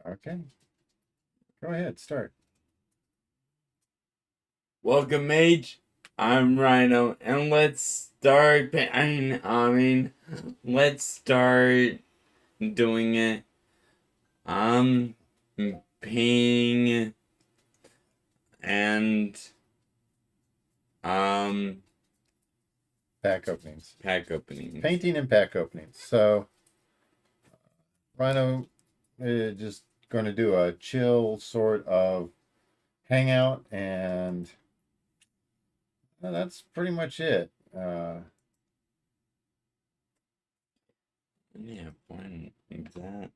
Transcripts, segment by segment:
Okay. Go ahead, start. Welcome, Mage. I'm Rhino, and let's start. Let's start doing it. I'm ping and um Pack openings. pack openings. Painting and pack openings. So, Rhino just going to do a chill sort of hangout, and that's pretty much it. Yeah, one exact.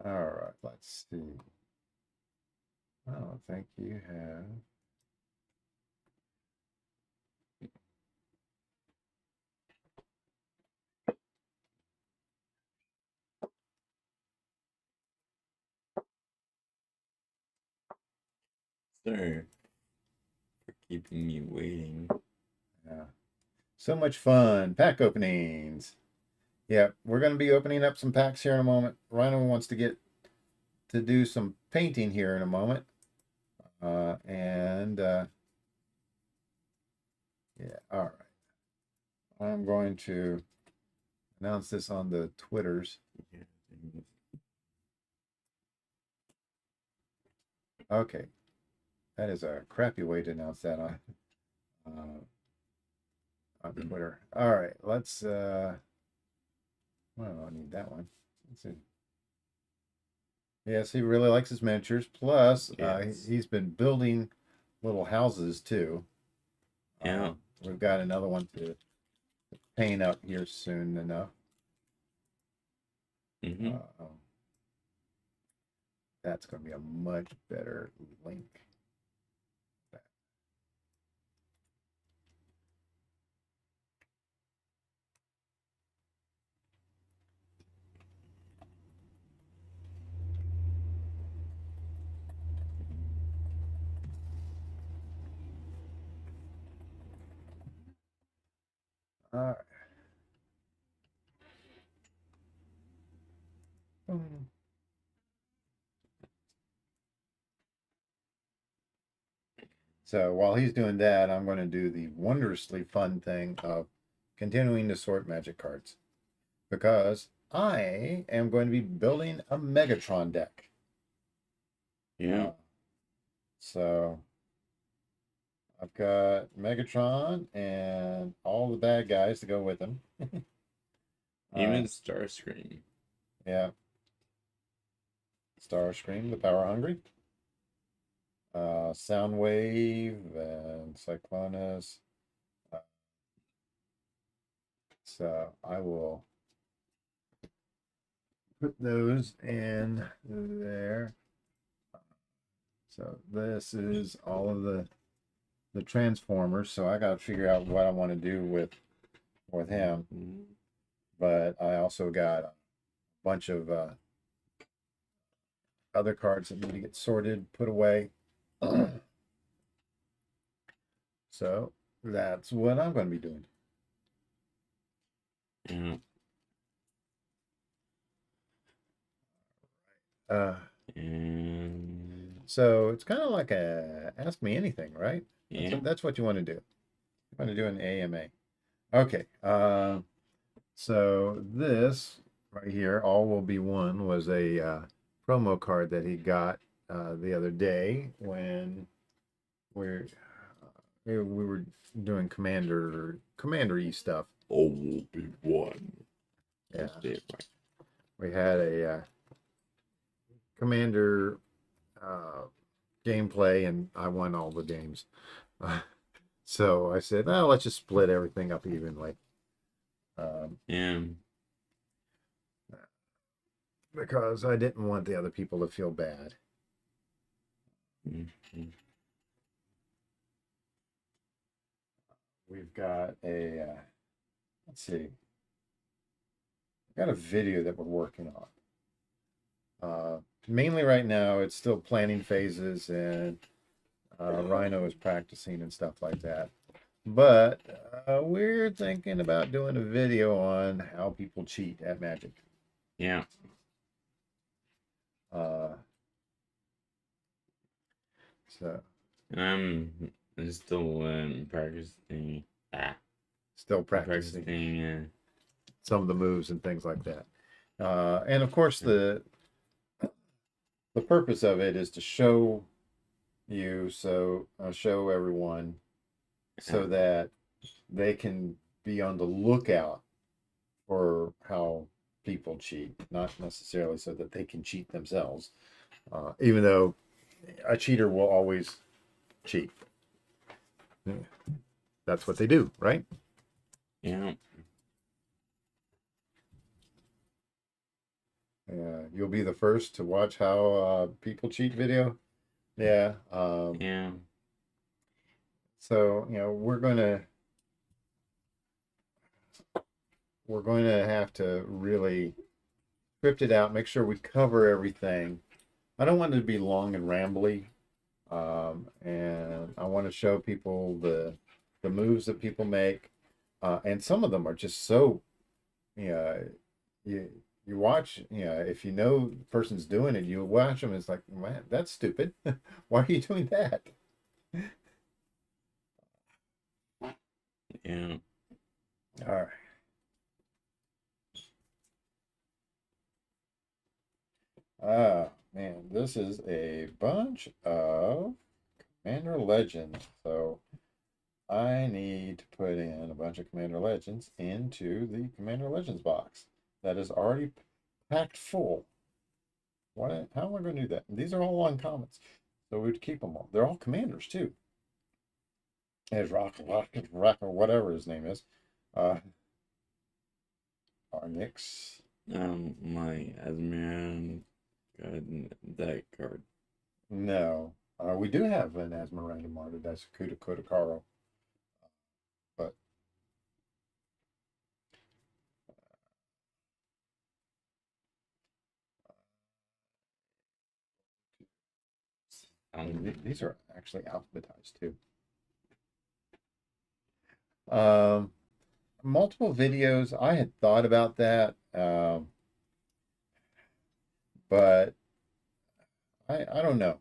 All right, let's see. I don't think you have. Sir, for keeping me waiting. Yeah. So much fun. Pack openings. Yeah, we're going to be opening up some packs here in a moment. Rhino wants to get to do some painting here in a moment. Yeah, all right. I'm going to announce this on the Twitters. Okay, that is a crappy way to announce that on Twitter. All right, let's. Well, I need that one. Let's see. Yes, he really likes his miniatures. Plus, Yes. he's been building little houses too. Yeah. We've got another one to paint up here soon enough. Mm-hmm. That's going to be a much better link. All right. So while he's doing that, I'm going to do the wondrously fun thing of continuing to sort magic cards because I am going to be building a Megatron deck. Yeah. So I've got Megatron and all the bad guys to go with him. Even Starscream. Yeah. Starscream, the Power Hungry. Soundwave and Cyclonus. So I will put those in there. So this is all of the Transformers. So I got to figure out what I want to do with him. But I also got a bunch of other cards that need to get sorted, put away. So that's what I'm going to be doing. Yeah. And So it's kind of like a ask me anything, right? yeah. That's what you want to do. You want to do an AMA. Okay. So this right here, all will be one, was a promo card that he got the other day when we're we were doing commander-y stuff. All will be one. Yeah. Right. We had a commander gameplay, and I won all the games. So I said, well, let's just split everything up evenly. Yeah. Because I didn't want the other people to feel bad. Mm-hmm. We've got a, let's see, we've got a video that we're working on. Mainly right now, it's still planning phases, and Rhino is practicing and stuff like that. But we're thinking about doing a video on how people cheat at Magic. Yeah. Uh, so I'm still practicing. still practicing Practicing. some of the moves and things like that. And of course, the purpose of it is to show you, show everyone, so that they can be on the lookout for how people cheat, not necessarily so that they can cheat themselves. Even though a cheater will always cheat. That's what they do, right? Yeah. You'll be the first to watch how people cheat video. Yeah. Yeah. So we're going to have to really script it out, make sure we cover everything. I don't want it to be long and rambly, and I want to show people the moves that people make, and some of them are just so, you know, you watch, if you know the person's doing it, you watch them. It's like, man, that's stupid. Why are you doing that? Yeah. All right. Man, this is a bunch of Commander Legends. So I need to put in a bunch of Commander Legends into the Commander Legends box that is already packed full. What? How am I going to do that? And these are all uncommons, so we'd keep them all. They're all commanders too. There's Rock, or whatever his name is. Arnix. My Asmiran got that card. No. We do have an Asmeranda Martyr. That's Kuda Kodakaro. But these are actually alphabetized too. Multiple videos. I had thought about that, but I don't know.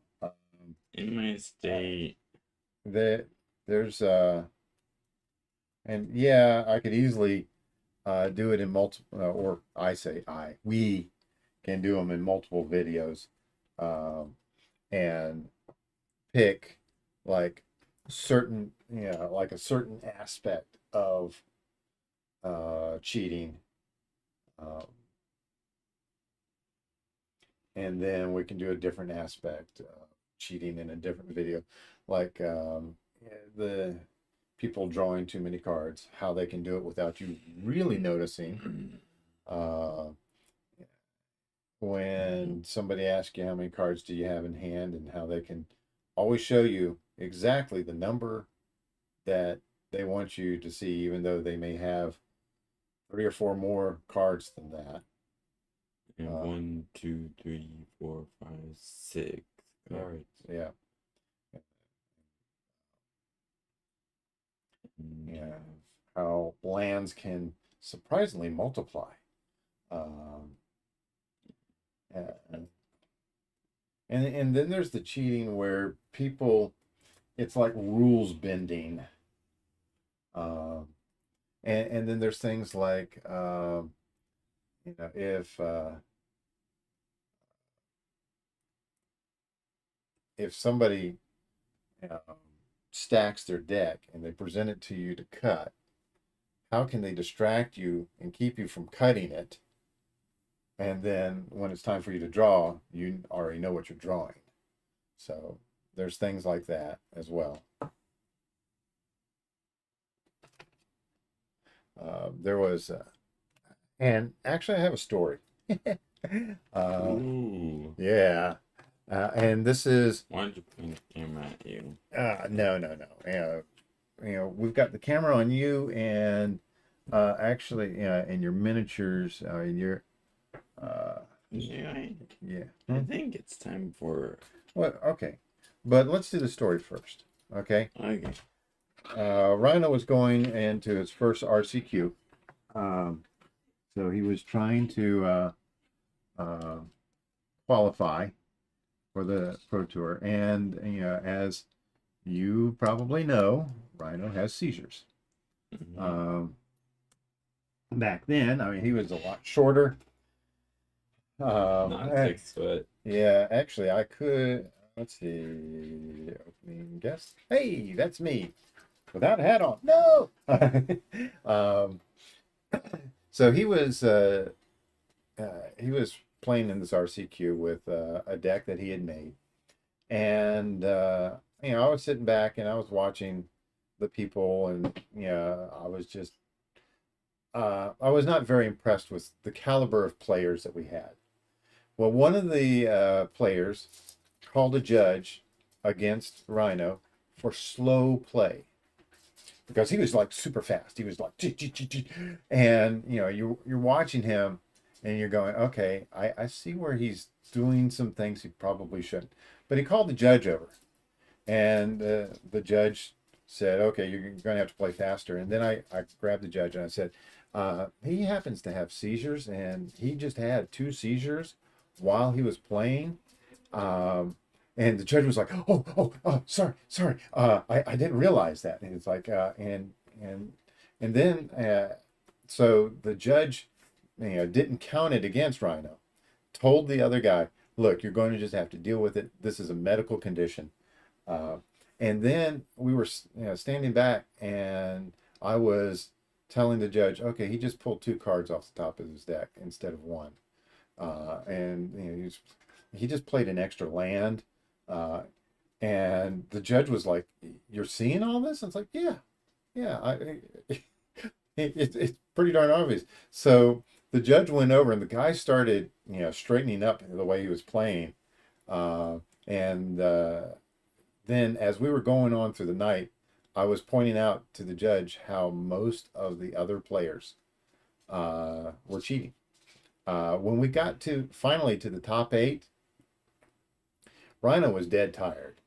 In my state, There's and yeah, I could easily do it in multiple, or we can do them in multiple videos, and pick like like a certain aspect of cheating, um, and then we can do a different aspect of cheating in a different video, like the people drawing too many cards, how they can do it without you really noticing. Uh, when somebody asks you how many cards do you have in hand, and how they can always show you exactly the number that they want you to see, even though they may have 3 or 4 more cards than that. and 1, 2, 3, 4, 5, 6 cards. Yeah. And, Yeah. How lands can surprisingly multiply. Um, and then there's the cheating where people, it's like rules bending. And then there's things like, if somebody um, stacks their deck and they present it to you to cut, how can they distract you and keep you from cutting it? And then when it's time for you to draw, you already know what you're drawing. So there's things like that as well. There was, and actually, I have a story. Ooh. Yeah. And this is. Why don't you point the camera at you? No. We've got the camera on you, and actually, in your miniatures, in your. Yeah, Yeah. I think it's time for. Well, okay, but let's do the story first. Okay. Okay. Rhino was going into his first RCQ. So he was trying to uh, qualify for the Pro Tour. And, as you probably know, Rhino has seizures. Mhm. Back then, I mean, he was a lot shorter. Not Eh, 6 foot. yeah, actually, I could. Let's see. Opening guess. Hey, that's me without a hat on. No. um, so he was playing in this RCQ with a deck that he had made, and I was sitting back and I was watching the people, and I was just I was not very impressed with the caliber of players that we had. Well, one of the players called a judge against Rhino for slow play because he was like super fast. He was like, "Chee, chee, chee, chee." And you're watching him, and you're going, okay, I see where he's doing some things he probably shouldn't. But he called the judge over, and the judge said, okay, you're going to have to play faster. And then I grabbed the judge and I said, he happens to have seizures, and he just had 2 seizures while he was playing. Um, and the judge was like, oh, sorry. I didn't realize that. And it's like, and then, so the judge, didn't count it against Rhino, told the other guy, look, you're going to just have to deal with it. This is a medical condition. Uh, and then we were, standing back, and I was telling the judge, okay, he just pulled 2 cards off the top of his deck instead of one. And he just played an extra land. Uh, and the judge was like, "You're seeing all this?" And it's like, yeah. It's pretty darn obvious. So the judge went over, and the guy started, straightening up the way he was playing. And then as we were going on through the night, I was pointing out to the judge how most of the other players were cheating. When we got to finally to the top 8, Rhino was dead tired.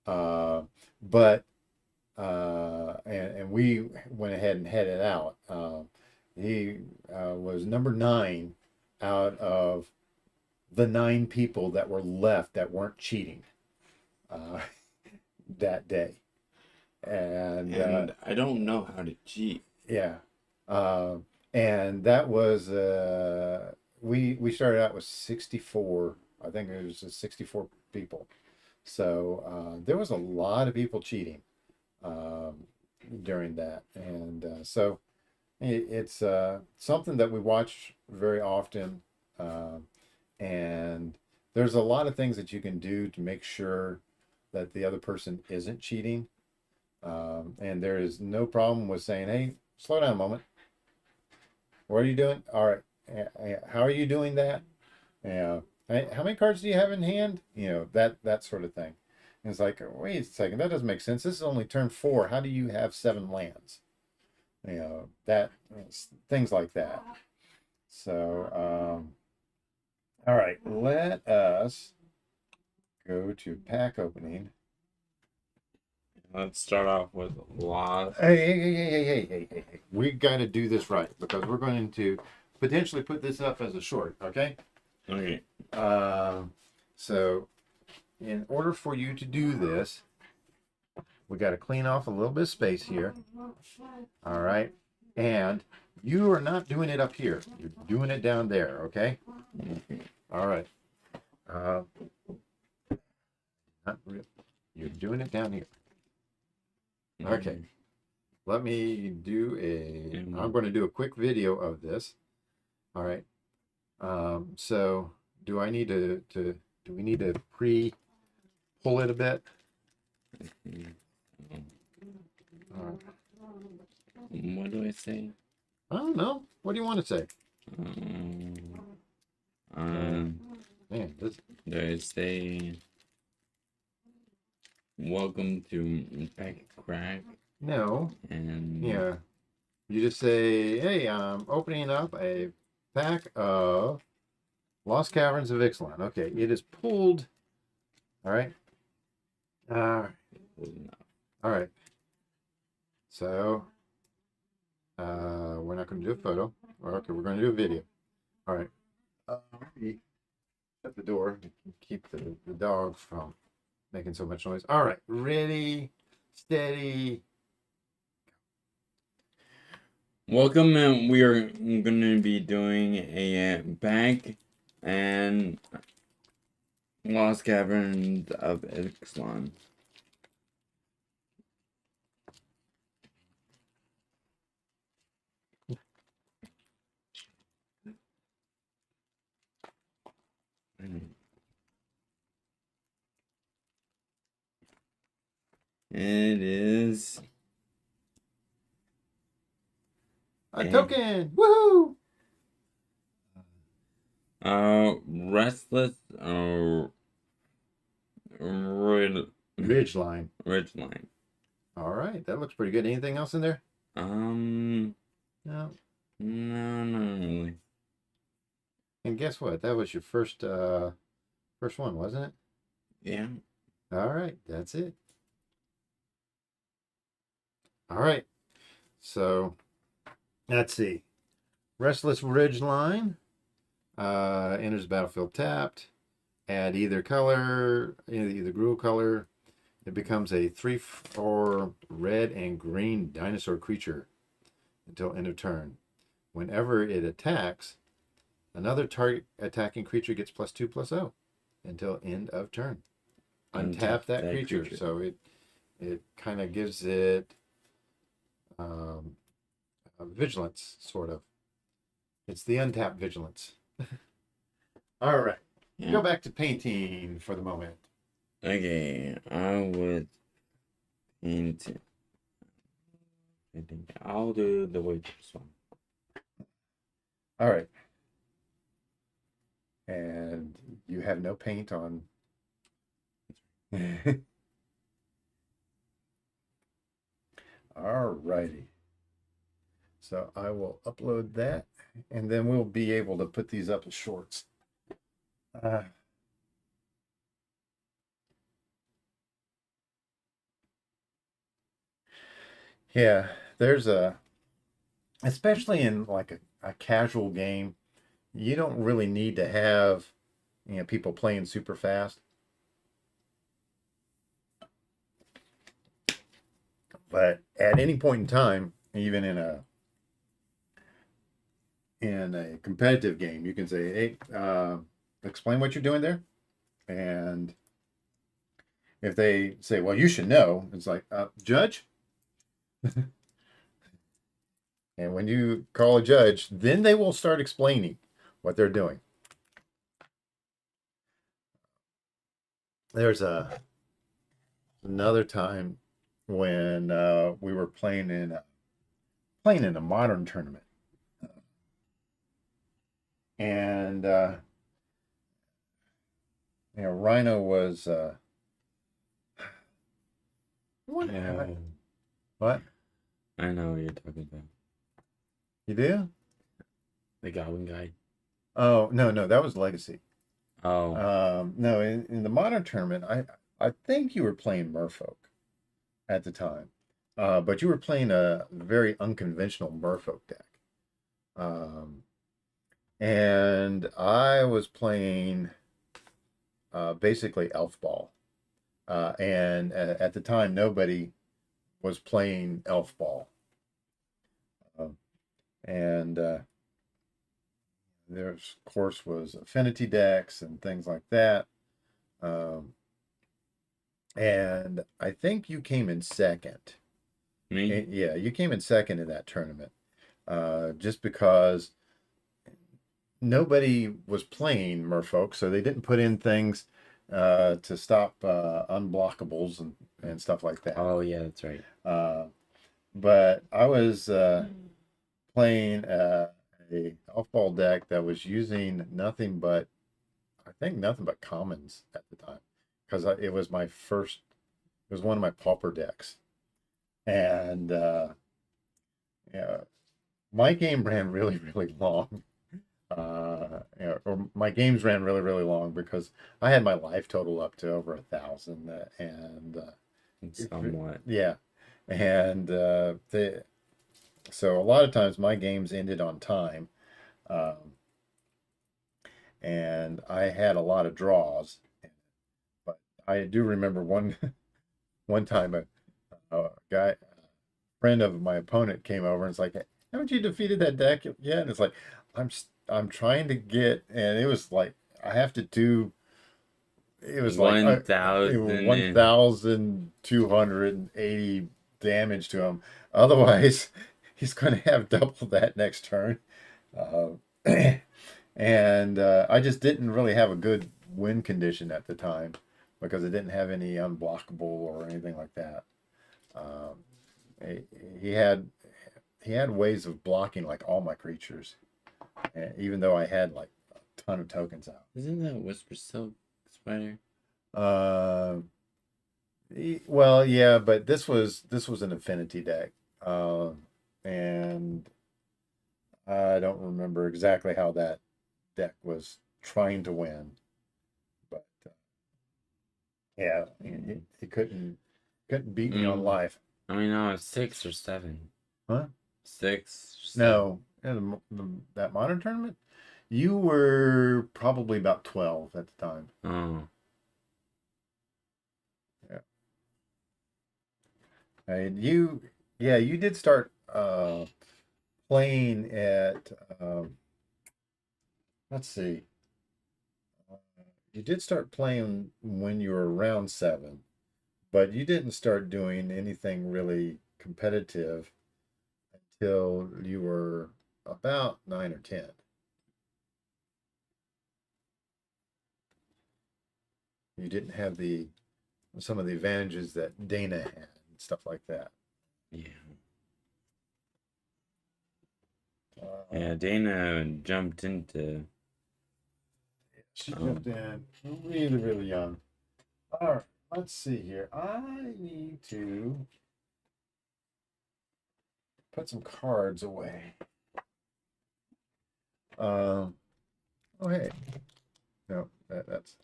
Uh, but and we went ahead and headed out. He was number 9 out of the 9 people that were left that weren't cheating uh, that day. And I don't know how to cheat. yeah, and that was we started out with 64. I think it was just 64 people. So there was a lot of people cheating um, during that, and so it's something that we watch very often, uh, and there's a lot of things that you can do to make sure that the other person isn't cheating. And there is no problem with saying, "Hey, slow down a moment. What are you doing? All right, how are you doing that? Yeah. Hey, how many cards do you have in hand? That sort of thing." And it's like, wait a second, that doesn't make sense. This is only turn 4. How do you have 7 lands? That things like that. So, all right, let us go to pack opening. Let's start off with loss. Hey. We got to do this right because we're going to potentially put this up as a short, okay? Okay. So in order for you to do this, we got to clean off a little bit of space here. All right. And you are not doing it up here. You're doing it down there, okay? All right. Not real. You're doing it down here. Okay. Let me do I'm going to do a quick video of this. All right. So do I need do we need to pull it a bit? What do I say? I don't know. What do you want to say? Man, this. Do I say welcome to Pack Crack? No. And yeah, you just say, hey, I'm opening up a pack of Lost Caverns of Ixalan. Okay, it is pulled. All right. All right. So we're not going to do a photo. Okay, we're going to do a video. All right. Let me shut the door to keep the dog from making so much noise. All right, ready, steady. Welcome, and we are going to be doing a Bank and Lost Caverns of Ixalan. It is A token! Woohoo! Restless Ridgeline. Ridgeline. All right, that looks pretty good. Anything else in there? No, No. not really. And guess what? That was your first one, wasn't it? Yeah. All right, that's it. All right. So let's see. Restless Ridgeline enters the battlefield tapped. Add either color, either gruel color. It becomes a 3/4 red and green dinosaur creature until end of turn. Whenever it attacks, another target attacking creature gets +2/+0 until end of turn. Untap that creature. So it kind of gives it vigilance, sort of. It's the untapped vigilance. All right. Yeah. Go back to painting for the moment. Okay, I would paint. I'll do the waitress one. All right. And you have no paint on. All righty. So I will upload that, and then we'll be able to put these up as shorts. Yeah, there's especially in like a casual game, you don't really need to have, people playing super fast. But at any point in time, even in a competitive game, you can say, hey, explain what you're doing there. And if they say, well, you should know, it's like, judge. And when you call a judge, then they will start explaining what they're doing. There's another time when we were playing in a modern tournament, and Rhino was what? What? I know what you're talking about. You do? The Goblin Guy. Oh no, that was Legacy. Oh. No, in the modern tournament, I think you were playing Merfolk at the time, but you were playing a very unconventional Merfolk deck, and I was playing basically Elf Ball, and at the time nobody was playing Elf Ball, and there's of course was affinity decks and things like that. And I think you came in second. Me? Yeah, you came in second in that tournament. Just because nobody was playing Merfolk, so they didn't put in things to stop unblockables and stuff like that. Oh yeah, that's right. But I was playing a off-ball deck that was using nothing but commons at the time, because it was one of my pauper decks, and yeah, my game ran really really long. Or my games ran really really long because I had my life total up to over 1,000, and Somewhat. yeah, And so a lot of times my games ended on time, um, and I had a lot of draws. But I do remember one one time a guy, friend of my opponent, came over and it's like, "Haven't you defeated that deck yet?" And it's like, I'm trying to get, and it was like I have to do. It was like 1,000 and 1,280 damage to him. Otherwise, he's going to have double that next turn. Uh, and I just didn't really have a good win condition at the time because I didn't have any unblockable or anything like that. Um, he, he had he had ways of blocking like all my creatures, even though I had like a ton of tokens out. Isn't that Whisper Silk Spider? Uh, well, yeah, but this was an affinity deck, and I don't remember exactly how that deck was trying to win, but yeah, he couldn't beat me on life. I mean, no, 6 or 7. Huh? 6 or 7. No, yeah, that modern tournament, you were probably about 12 at the time. Oh. Yeah, and yeah, you did start playing at let's see. Uh, You did start playing when you were around 7, but you didn't start doing anything really competitive until you were about 9 or 10. You didn't have the some of the advantages that Dana had and stuff like that. Yeah. Uh, Dana jumped into. she jumped in really, really young. All right, let's see here. I need to put some cards away. Um, oh, hey. No, that's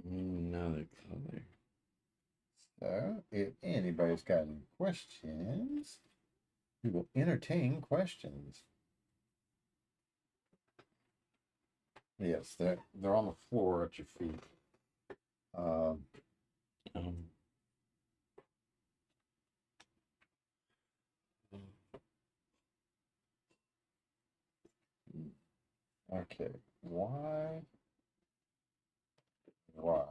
Another color. so. If anybody's got any questions, we will entertain questions. Yes, they're on the floor at your feet. Um, Um, okay. Why? Why?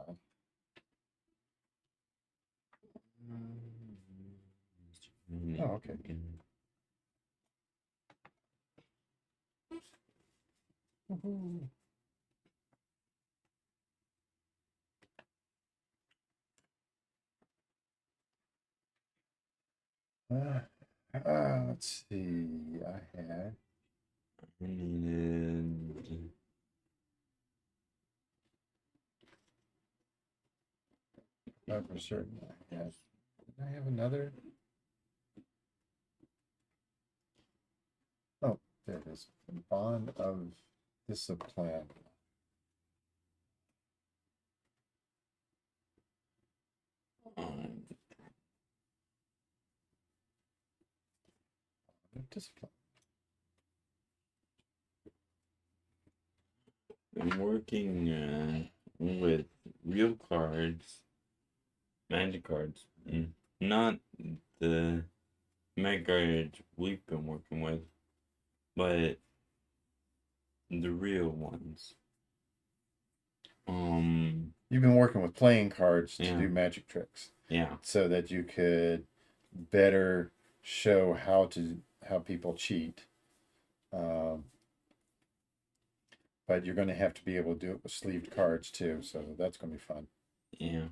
Oh, okay. Woohoo. Let's see. I had. I needed. For certain. I had. Did I have another? Oh, there it is. Bond of Discipline. Um, Discipline. I'm working with real cards, magic cards, not the magic cards we've been working with, but the real ones. You've been working with playing cards to Yeah. do magic tricks Yeah. so that you could better show how people cheat. But you're going to have to be able to do it with sleeved cards too, so that's going to be fun. Yeah.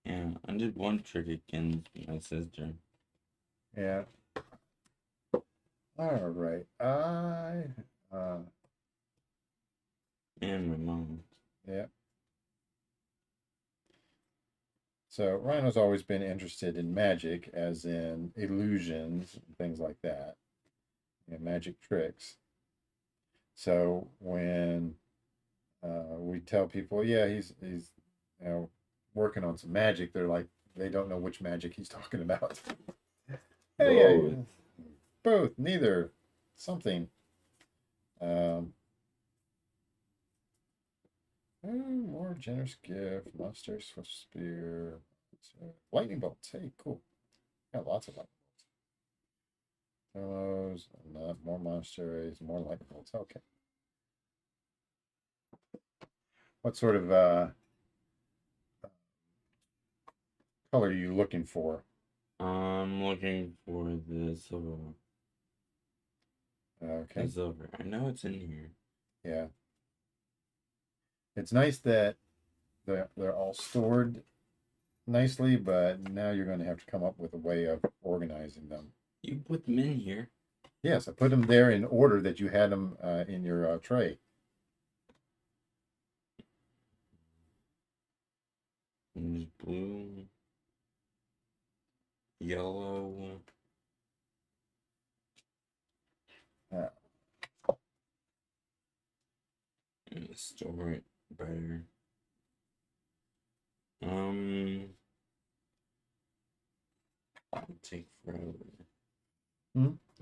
Yeah, I did one trick against my sister. Yeah. All right. And my mom. Yeah. So Rhino's always been interested in magic, as in illusions and things like that. and magic tricks. So when we tell people, yeah, he's working on some magic, they're like, they don't know which magic he's talking about. Hey, yeah, Both. both, neither, something. Um, more generous gift, monster, swift spear, lightning bolts. Hey, cool. Got lots of lightning bolts. Not more monster rays, more lightning bolts. Okay. What sort of color are you looking for? I'm looking for the silver. Okay. The silver. I know it's in here. Yeah. It's nice that they're all stored nicely, but now you're going to have to come up with a way of organizing them. You put them in here. Yes, I put them there in order that you had them in your tray. There's blue, yellow. Uh, And store it better. It'll take forever.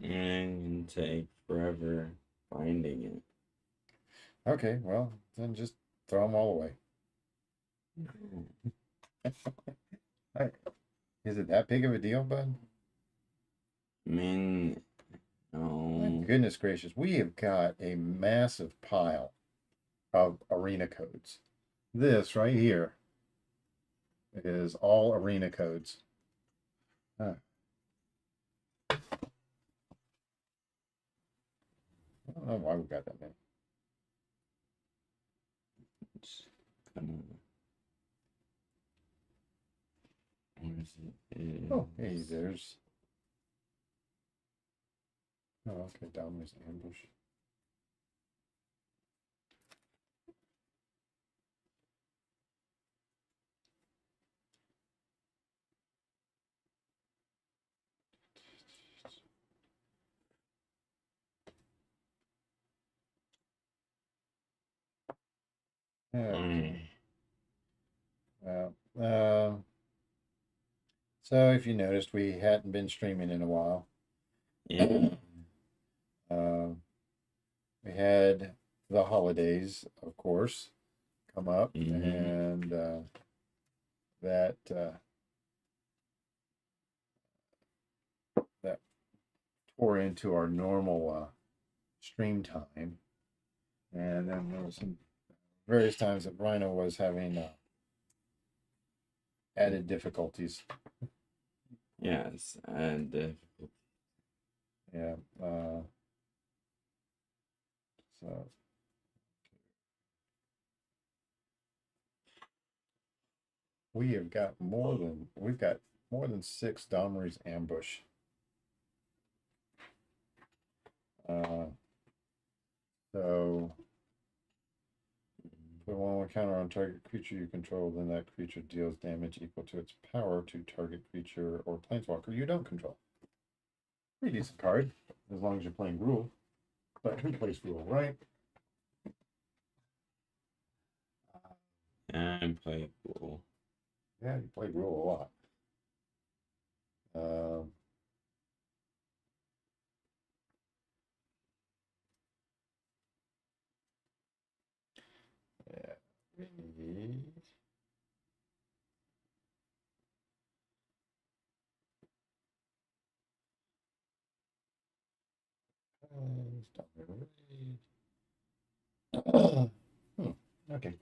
And take forever finding it. Okay, well, then just throw them all away. No. Is it that big of a deal, bud? I mean, no. My goodness gracious, we have got a massive pile of arena codes. This right here is all arena codes. Huh. I don't know why we got that many. It's kind of. Where is it? Oh, hey, there's. Oh, okay, Dominus Ambush. Okay. Well, so if you noticed, we hadn't been streaming in a while. Yeah. We had the holidays, of course, come up, Mhm. and that that tore into our normal stream time, and then there was some various times that Rhino was having added difficulties. Yes, and Yeah. So we've got more than 6 Domry's Ambush. So put one counter on target creature you control, then that creature deals damage equal to its power to target creature or planeswalker you don't control. Pretty decent card, as long as you're playing Rule. But who plays Rule, right? and play cool. Yeah, you play Rule a lot. Yeah. Stop it. Okay.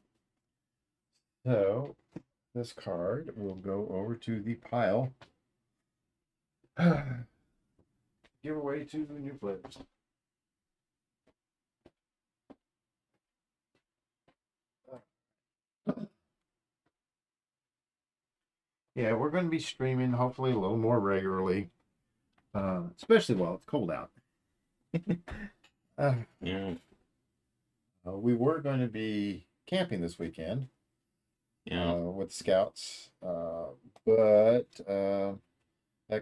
So this card will go over to the pile. Give away to the new players. Yeah, we're going to be streaming hopefully a little more regularly, especially while it's cold out. Yeah. We were going to be camping this weekend Yeah. with scouts, but that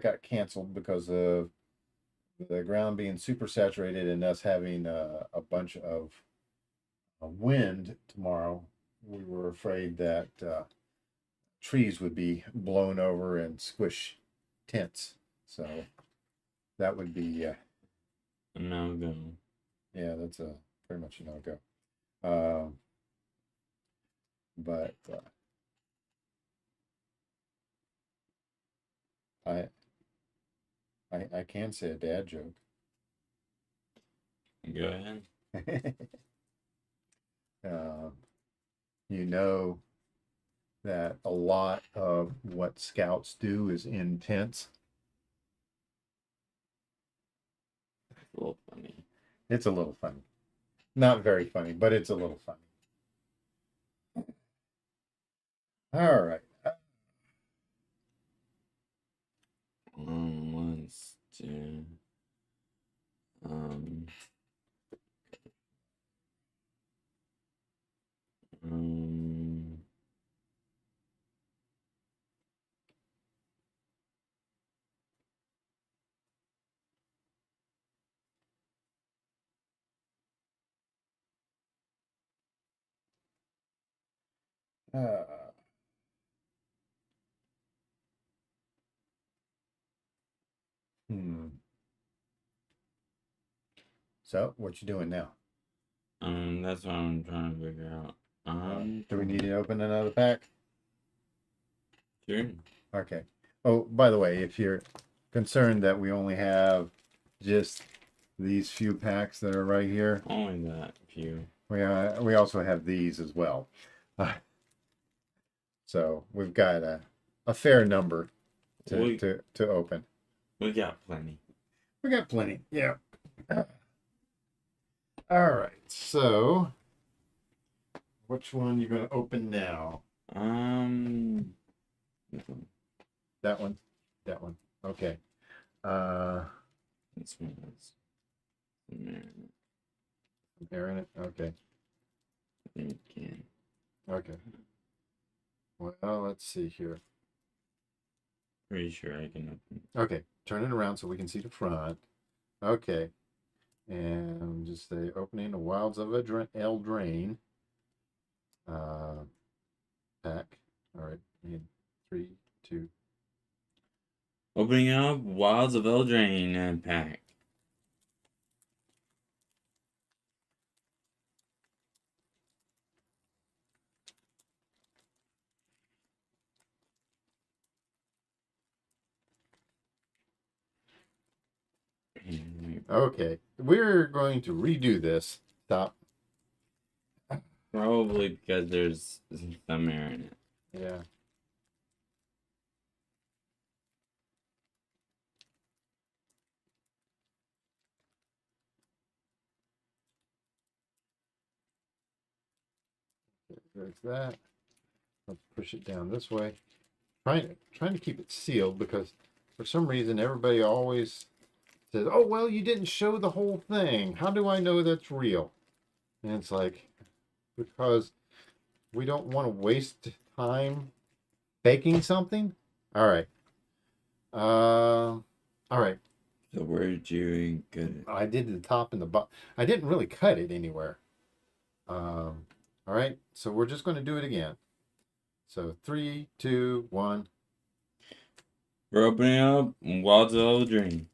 got canceled because of the ground being super saturated and us having a bunch of wind tomorrow, we were afraid that trees would be blown over and squish tents. So that would be a no-go. Yeah, that's a pretty much a no-go. But I I can say a dad joke. Go ahead. You know that a lot of what scouts do is in tents. It's a little funny. It's a little funny. Not very funny, but it's a little funny. All right. Let's do. Um. Uh, hmm. So, what you doing now? That's what I'm trying to figure out. Do we need to open another pack? Sure. Okay. Oh, by the way, if you're concerned that we only have just these few packs that are right here, Only that few. we also have these as well. So we've got a fair number to open. We got plenty. We got plenty. Yeah. All right. So, which one you going to open now? This one. That one. That one. Okay. This one has some Air in it. Okay. I think it can. Okay. Well, let's see here. Pretty sure I can open. Okay. Turn it around so we can see the front. Okay. And just say opening the Wilds of Eldraine pack. All right. Need 3, 2. Opening up Wilds of Eldraine pack. Okay. We're going to redo this. Stop. Probably because there's some air in it. Yeah. There's that. Let's push it down this way. Trying to keep it sealed because for some reason everybody always says, "Oh well, you didn't show the whole thing. How do I know that's real?" And it's like because we don't want to waste time baking something. All right. All right. So where'd you get it? I did the top and the bottom. I didn't really cut it anywhere. All right. So we're just going to do it again. So 3, 2, 1. We're opening up Wilds of Eldraine.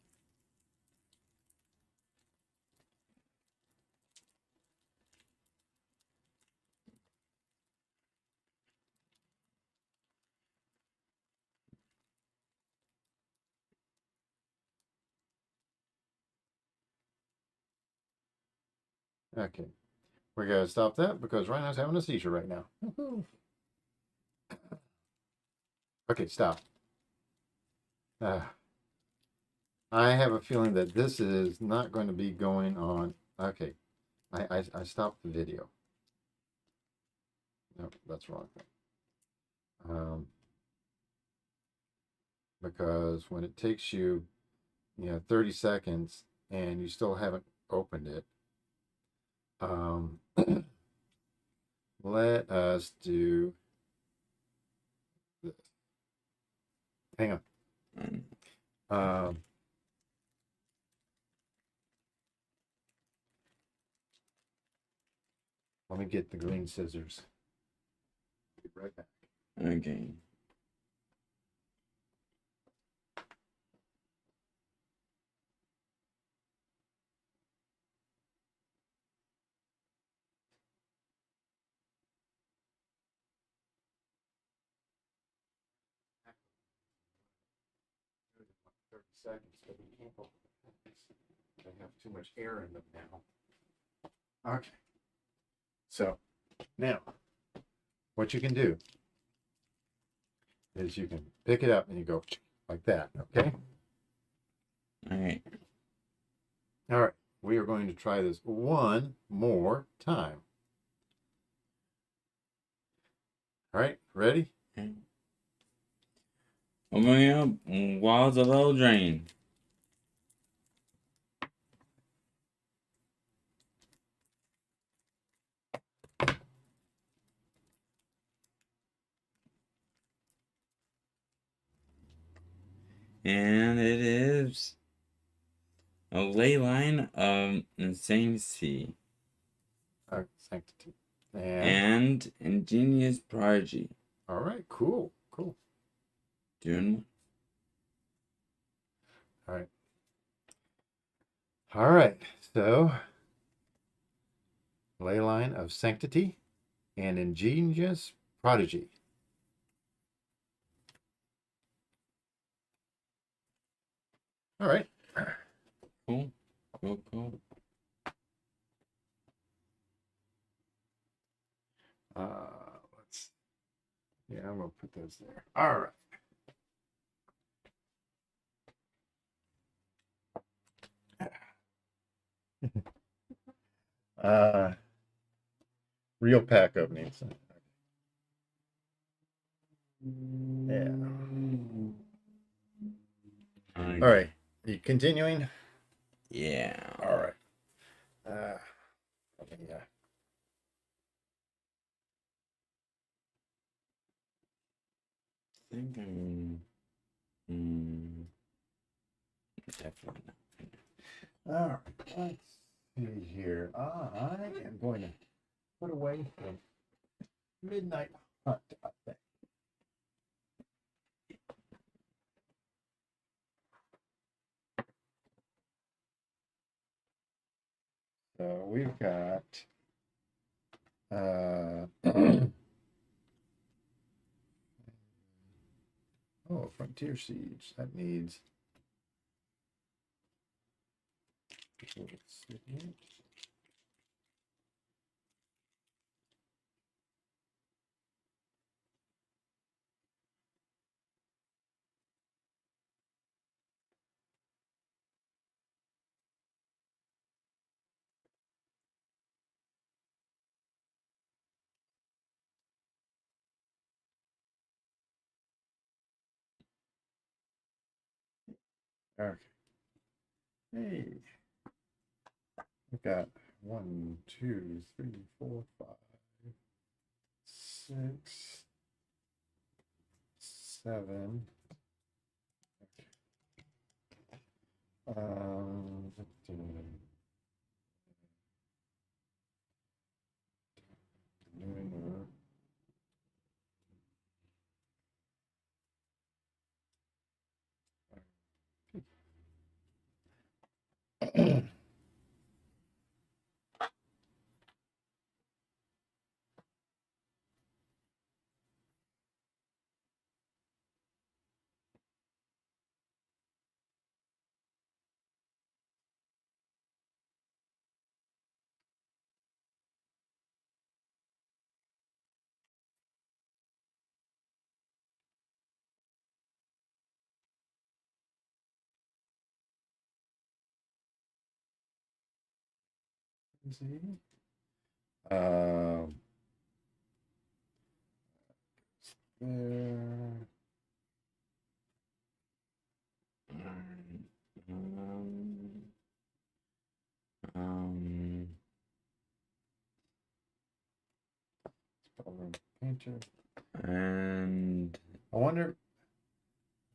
Okay. We're going to stop that because Rhino's having a seizure right now. Okay, stop. I have a feeling that this is not going to be going on. Okay. I stopped the video. No, that's wrong. Because when it takes you, 30 seconds and you still haven't opened it, let us do this. Hang on. Let me get the green scissors. Be right back. Okay. Good, 30 seconds, but we can't go. They have too much air in them now. Okay. So now, what you can do is you can pick it up and you go like that. Okay. All right. All right. We are going to try this one more time. All right. Ready? Opening up Walls of Eldraine. And it is a ley line of Insanity Sanctity. and Ingenious Prodigy. All right. Cool. Cool. Doing All right. All right. So, Leyline of Sanctity and Ingenious Prodigy. All right. cool. Cool. Let's. Yeah, I'm gonna put those there. All right. Real pack openings. Yeah. Okay. All right. Are you continuing? Yeah. All right. Yeah. I think definitely not. All right. Let's see here. I am going to put away the Midnight Hunt, I think. So we've got oh, Frontier Siege. That needs okay. Hey, we've got 1, 2, 3, 4, 5, 6, 7. Um, see. Um, there. Um, Painter. and I wonder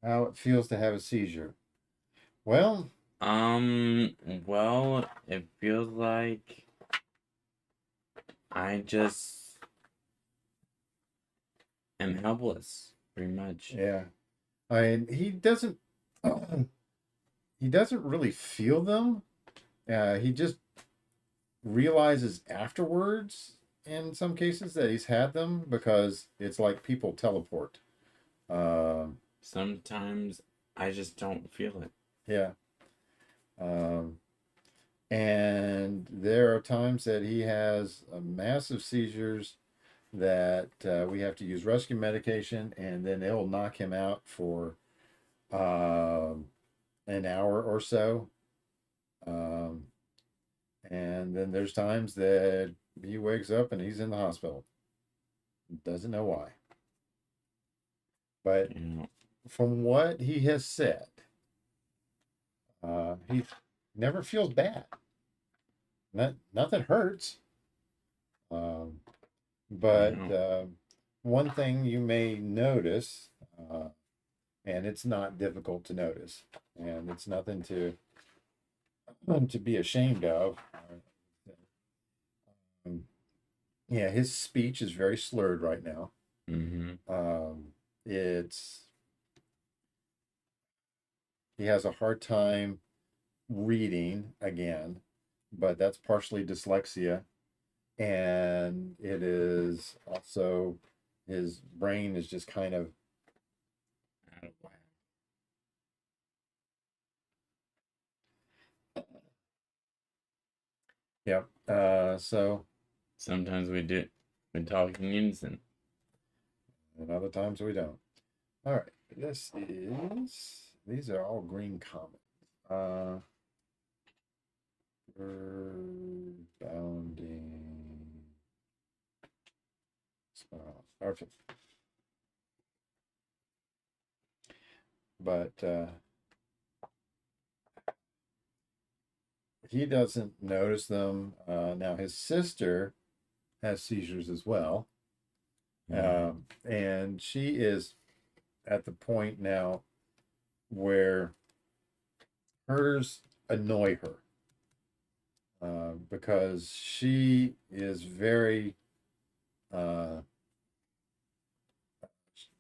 how it feels to have a seizure. Well, well, it feels like I I just am helpless, pretty much. Yeah. I mean, he doesn't really feel them. He just realizes afterwards in some cases that he's had them because it's like people teleport. Um, Sometimes I just don't feel it. yeah. Um, and there are times that he has massive seizures that we have to use rescue medication, and then it'll knock him out for an hour or so. Um, and then there's times that he wakes up and he's in the hospital. Doesn't know why. But from what he has said, he never feels bad. Nothing hurts. Um, but one thing you may notice, and it's not difficult to notice, and it's nothing to be ashamed of. Yeah, his speech is very slurred right now. It's he has a hard time reading again, but that's partially dyslexia, and it is also his brain is just kind of out of whack. Yep. So sometimes we talk in unison, and other times we don't. All right. These are all green comments. Bounding. Perfect. But he doesn't notice them. Now his sister has seizures as well. And she is at the point now where hers annoy her because she is very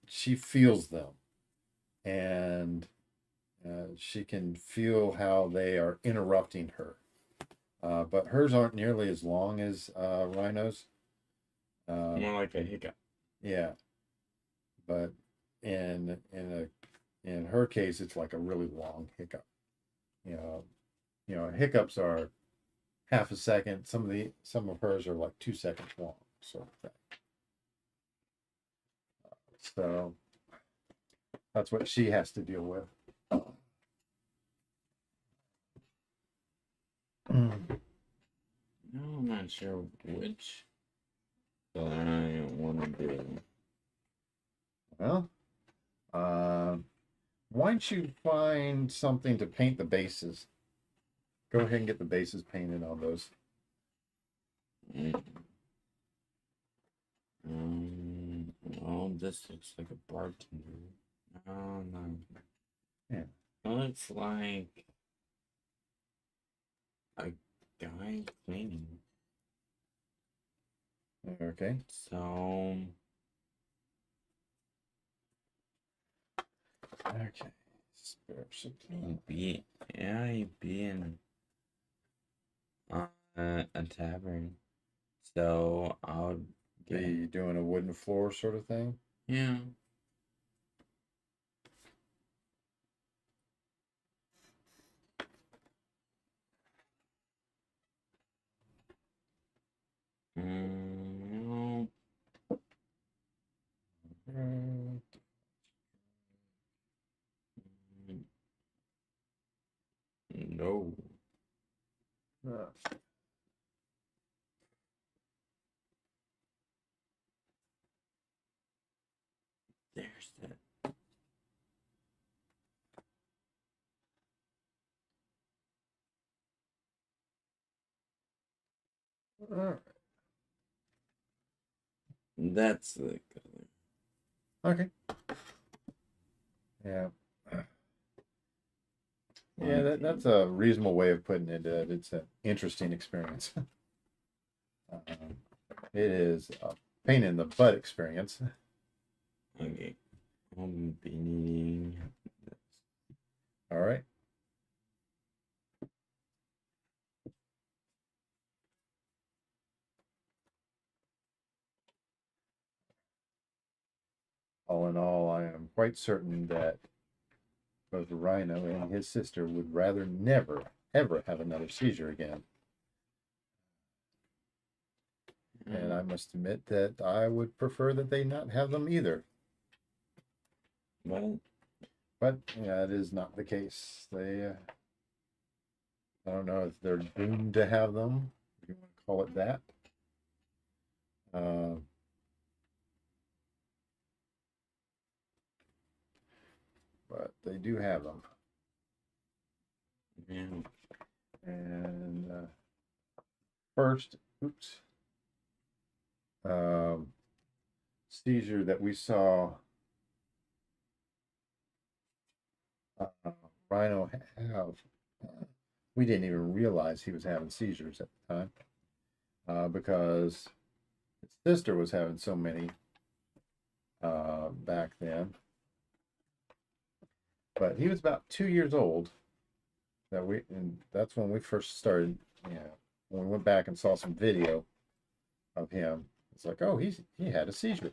she feels them, and she can feel how they are interrupting her, but hers aren't nearly as long as Rhino's. more like a hiccup. Yeah, but in her case, it's like a really long hiccup. Hiccups are half a second. Some of hers are like 2 seconds long, sort of thing. So that's what she has to deal with. No, I'm not sure which that I want to do. Well, why don't you find something to paint the bases? Go ahead and get the bases painted on those. Oh, this looks like a bartender. Oh, no. Yeah. It looks like a guy cleaning. Okay. So. Okay. He'd be in a tavern. So I'll be doing a wooden floor sort of thing. Yeah. No. No. There's that. That's the color. Okay. Yeah. Yeah, that's a reasonable way of putting it. It's an interesting experience. It is a pain in the butt experience. Okay. I'll be needing this. All right. All in all, I am quite certain that both Rhino and his sister would rather never, ever have another seizure again. And I must admit that I would prefer that they not have them either. Well, But yeah, it is not the case. They, I don't know if they're doomed to have them, if you want to call it that. But they do have them. yeah. And first, oops, seizure that we saw Rhino have, we didn't even realize he was having seizures at the time because his sister was having so many back then. But he was about 2 years old and that's when we first started. When we went back and saw some video of him, it's like, oh, he had a seizure.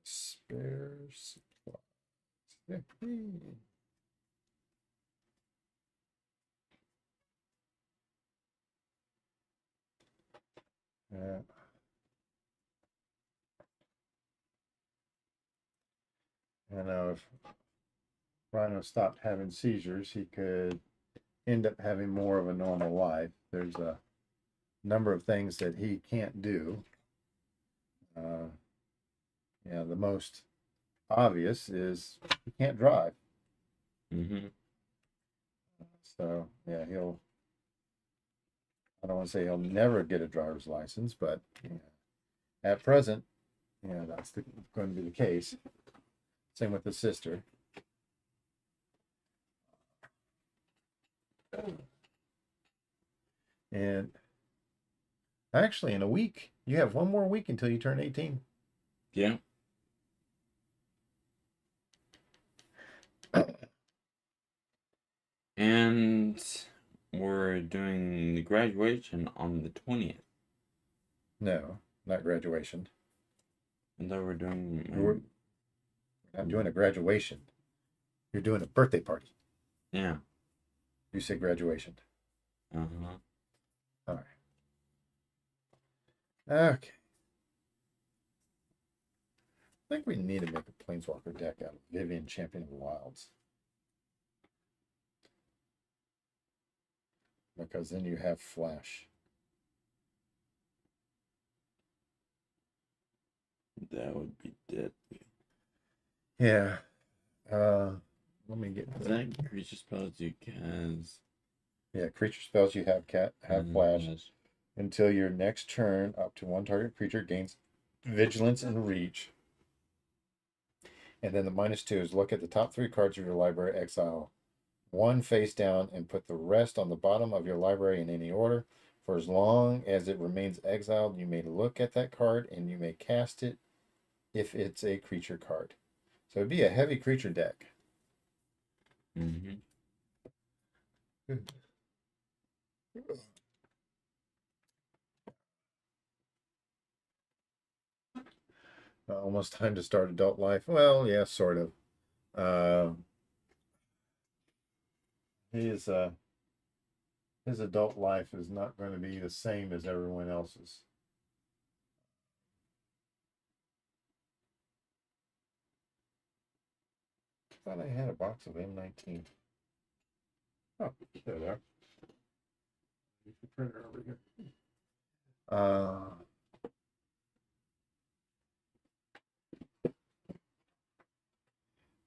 Spare supplies. Yeah. And if Rhino stopped having seizures, he could end up having more of a normal life. There's a number of things that he can't do. The most obvious is he can't drive. Mm-hmm. So yeah, I don't want to say he'll never get a driver's license, but at present, that's going to be the case. Same with his sister. And actually, in a week, you have one more week until you turn 18. Yeah. And we're doing the graduation on the 20th. No, not graduation. And then we're doing. We're not doing a graduation. You're doing a birthday party. Yeah. You say graduation. Uh-huh. All right. Okay. I think we need to make a Planeswalker deck out of Vivian, Champion of the Wilds. Because then you have Flash. That would be deadly. Yeah. Let me get that creature spells you cast. Yeah, creature spells you have Flash until your next turn. Up to one target creature gains Vigilance and Reach. And then the -2 is look at the top 3 cards of your library, exile one face down, and put the rest on the bottom of your library in any order. For as long as it remains exiled, you may look at that card and you may cast it if it's a creature card. So it'd be a heavy creature deck. Mm-hmm. Almost time to start adult life. Well, yeah, sort of. His adult life is not going to be the same as everyone else's. thought I had a box of M19. Oh, there they are. Use the printer over here.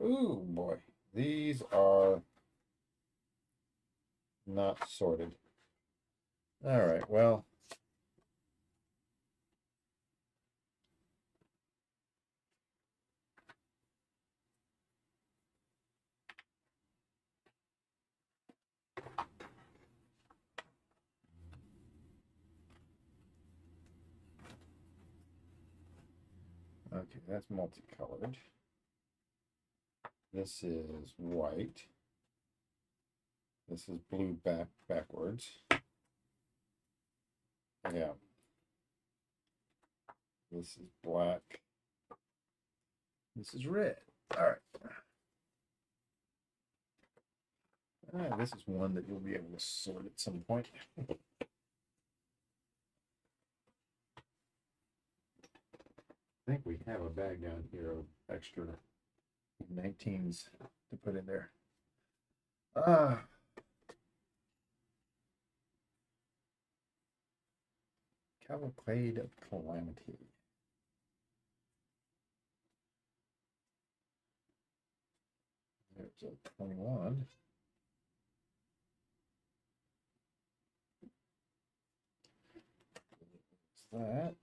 Ooh, boy. These are not sorted. All right, well. Okay, that's multicolored. This is white. This is blue backwards. Yeah. This is black. This is red. All right. This is one that you'll be able to sort at some point. I think we have a bag down here of extra 19s to put in there. Cavalcade of Calamity. There's a 21. What's that?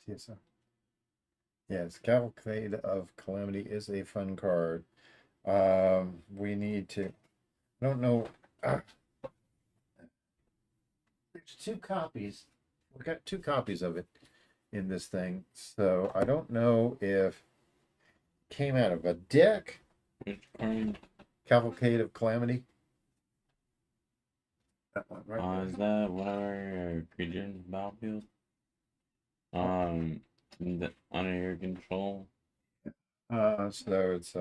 TSO. Yes, Cavalcade of Calamity is a fun card. We need to. I don't know. There's 2 copies. We've got 2 copies of it in this thing, so I don't know if it came out of a deck. Which card? Cavalcade of Calamity. That one, right? Is that whatever creature battlefield? Under your control. So it's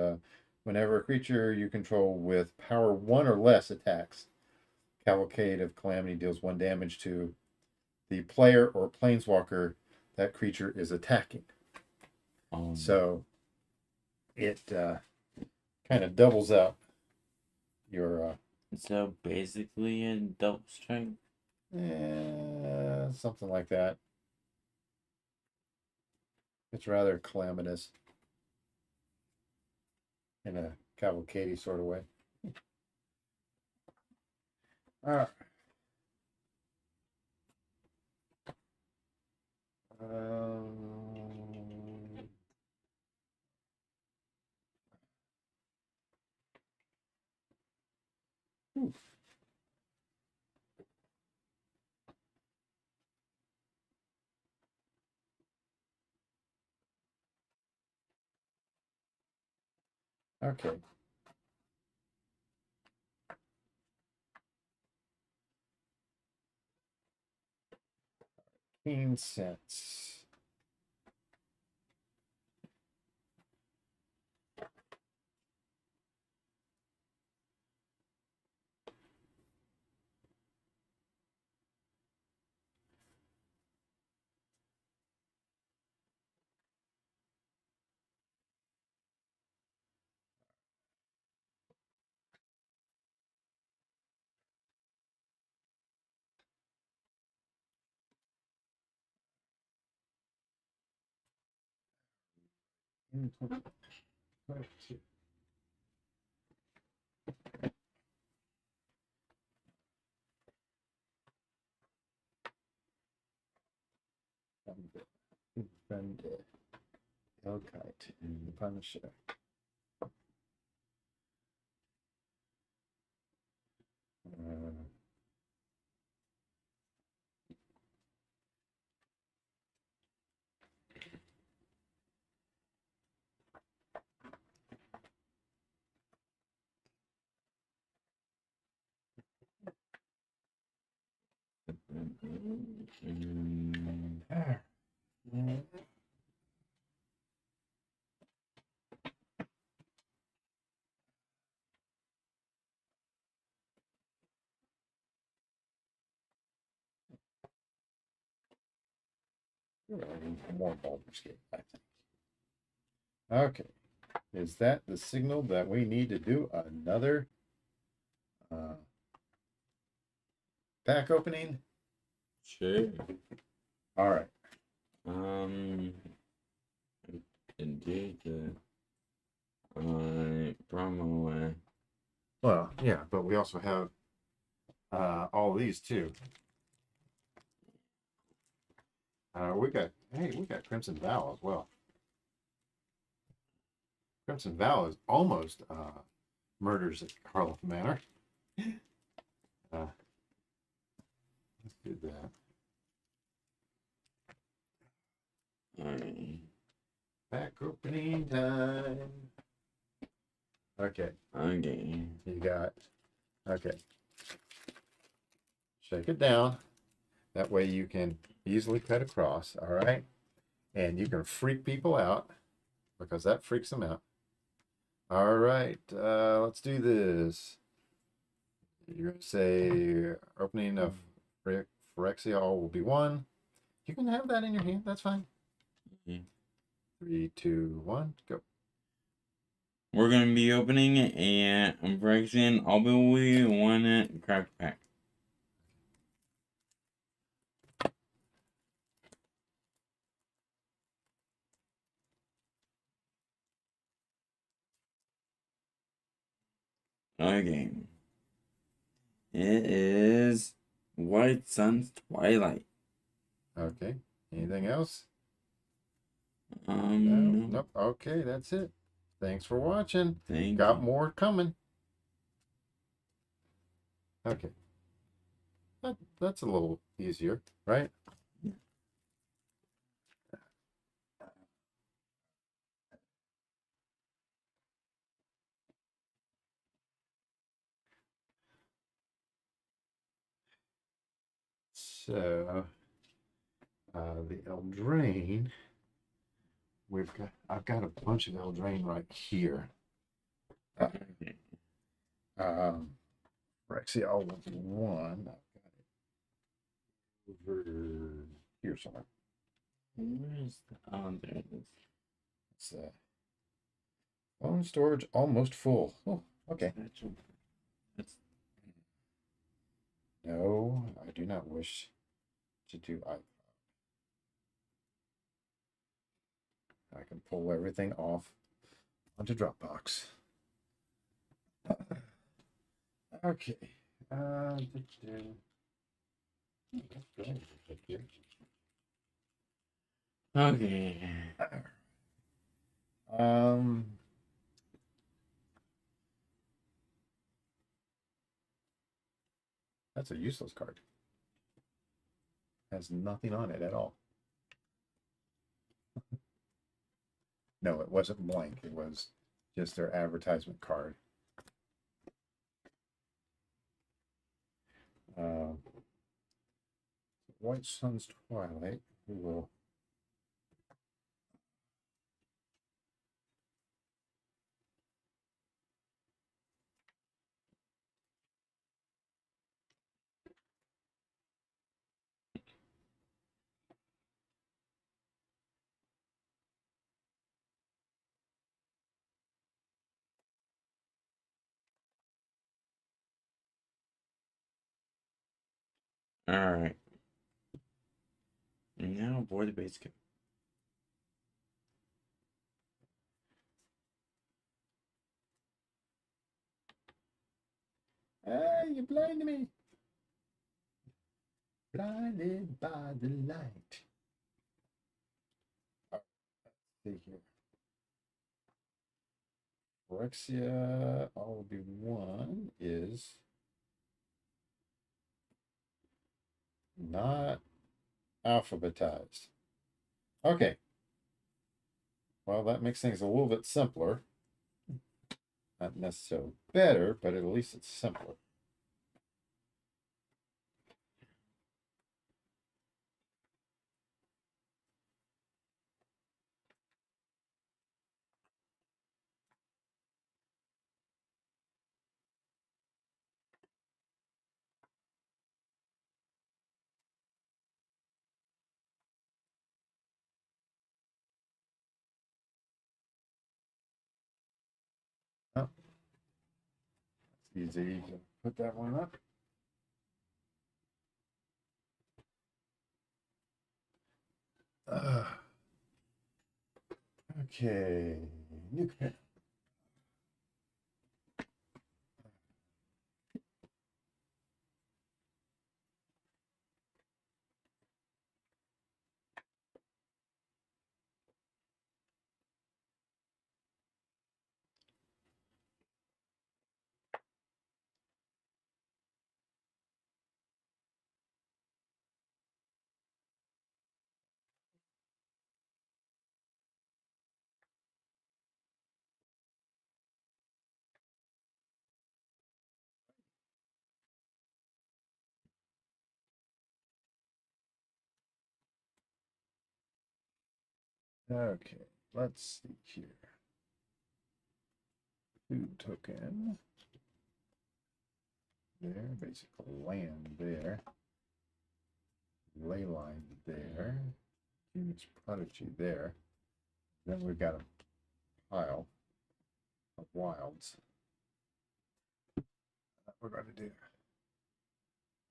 whenever a creature you control with power 1 or less attacks, Cavalcade of Calamity deals 1 damage to the player or planeswalker that creature is attacking. So it kind of doubles out your. So basically a double strike. Something like that. It's rather calamitous in a cavalcade sort of way. All right. Okay. Keen Sense. Defend Elkite, the Punisher. More Baldur's Gate, I think. Okay. Is that the signal that we need to do another pack opening? Sure. All right. Indeed. Promo. Well, yeah, but we also have all of these too. We got Crimson Vow as well. Crimson Vow is almost Murders at Harlow Manor. Let's do that. Alright. Pack opening time. Okay. Okay. You got. Okay. Shake it down. That way you can easily cut across. All right. And you can freak people out because that freaks them out. All right. Let's do this. You're going to say opening of Phyrexial will be 1. You can have that in your hand. That's fine. Okay. 3, 2, 1, go. We're gonna be opening a Phyrexian Albui 1 craft pack. Okay. It is White Sun's Twilight. Okay. Anything else? No. Nope. Okay, that's it. Thanks for watching. Thank Got you. more coming. Okay. That's a little easier, right? So, the Eldraine, I've got a bunch of Eldraine right here. Okay. Phyrexial will be 1. I've got it over here somewhere. Where's the there it is. It's phone storage almost full. Oh, okay. That's No, I do not wish to do iCloud. I can pull everything off onto Dropbox. Okay. okay. Um, that's a useless card. Has nothing on it at all. No, it wasn't blank. It was just their advertisement card. White Sun's Twilight. We will. Alright. Now board the base cap. Ah, you blinded me. Blinded by the light. Let's see here. Phyrexia, all will be 1 is not alphabetized. Okay. Well, that makes things a little bit simpler. Not necessarily better, but at least it's simpler. easy to put that one up. Okay. You can. Okay, let's see here. Food token. There, basic land there. Ley line there. Huge prodigy there. Then we've got a pile of wilds that we're going to do.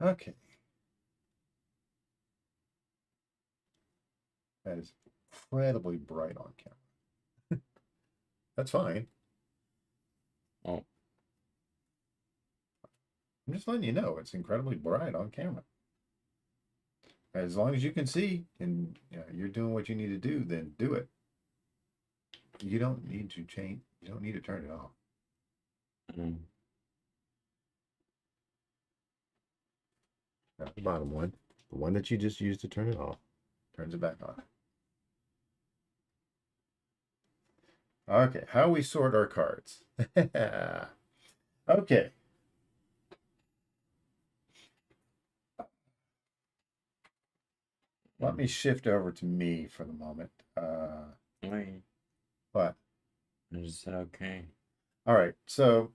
Okay. That is incredibly bright on camera. That's fine. Oh. I'm just letting you know it's incredibly bright on camera. As long as you can see and you're doing what you need to do, then do it. You don't need to change. You don't need to turn it off. The bottom one, the one that you just used to turn it off, turns it back on. Okay, how we sort our cards. Okay. Let me shift over to me for the moment. Wait. What? I just said okay. All right, so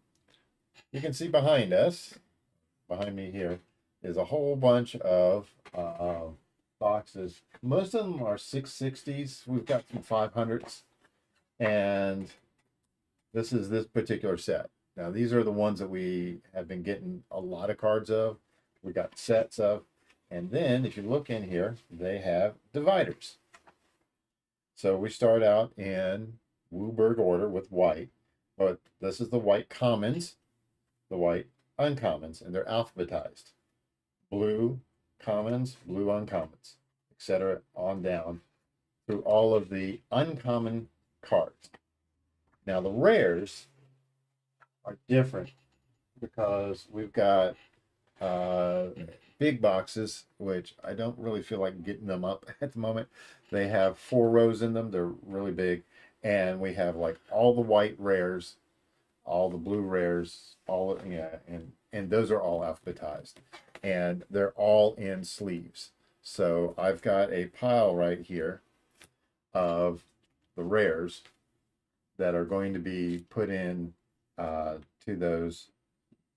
you can see behind us, behind me here, is a whole bunch of boxes. Most of them are 660s. We've got some 500s. And this is this particular set. Now, these are the ones that we have been getting a lot of cards of. We got sets of. And then, if you look in here, they have dividers. So we start out in Wooburg order with white. But this is the white commons, the white uncommons, and they're alphabetized. Blue commons, blue uncommons, etc. on down through all of the uncommon cards. Now the rares are different because we've got big boxes, which I don't really feel like getting them up at the moment. They have 4 rows in them. They're really big. And we have like all the white rares, all the blue rares, all and those are all alphabetized. And they're all in sleeves. So I've got a pile right here of the rares that are going to be put in to those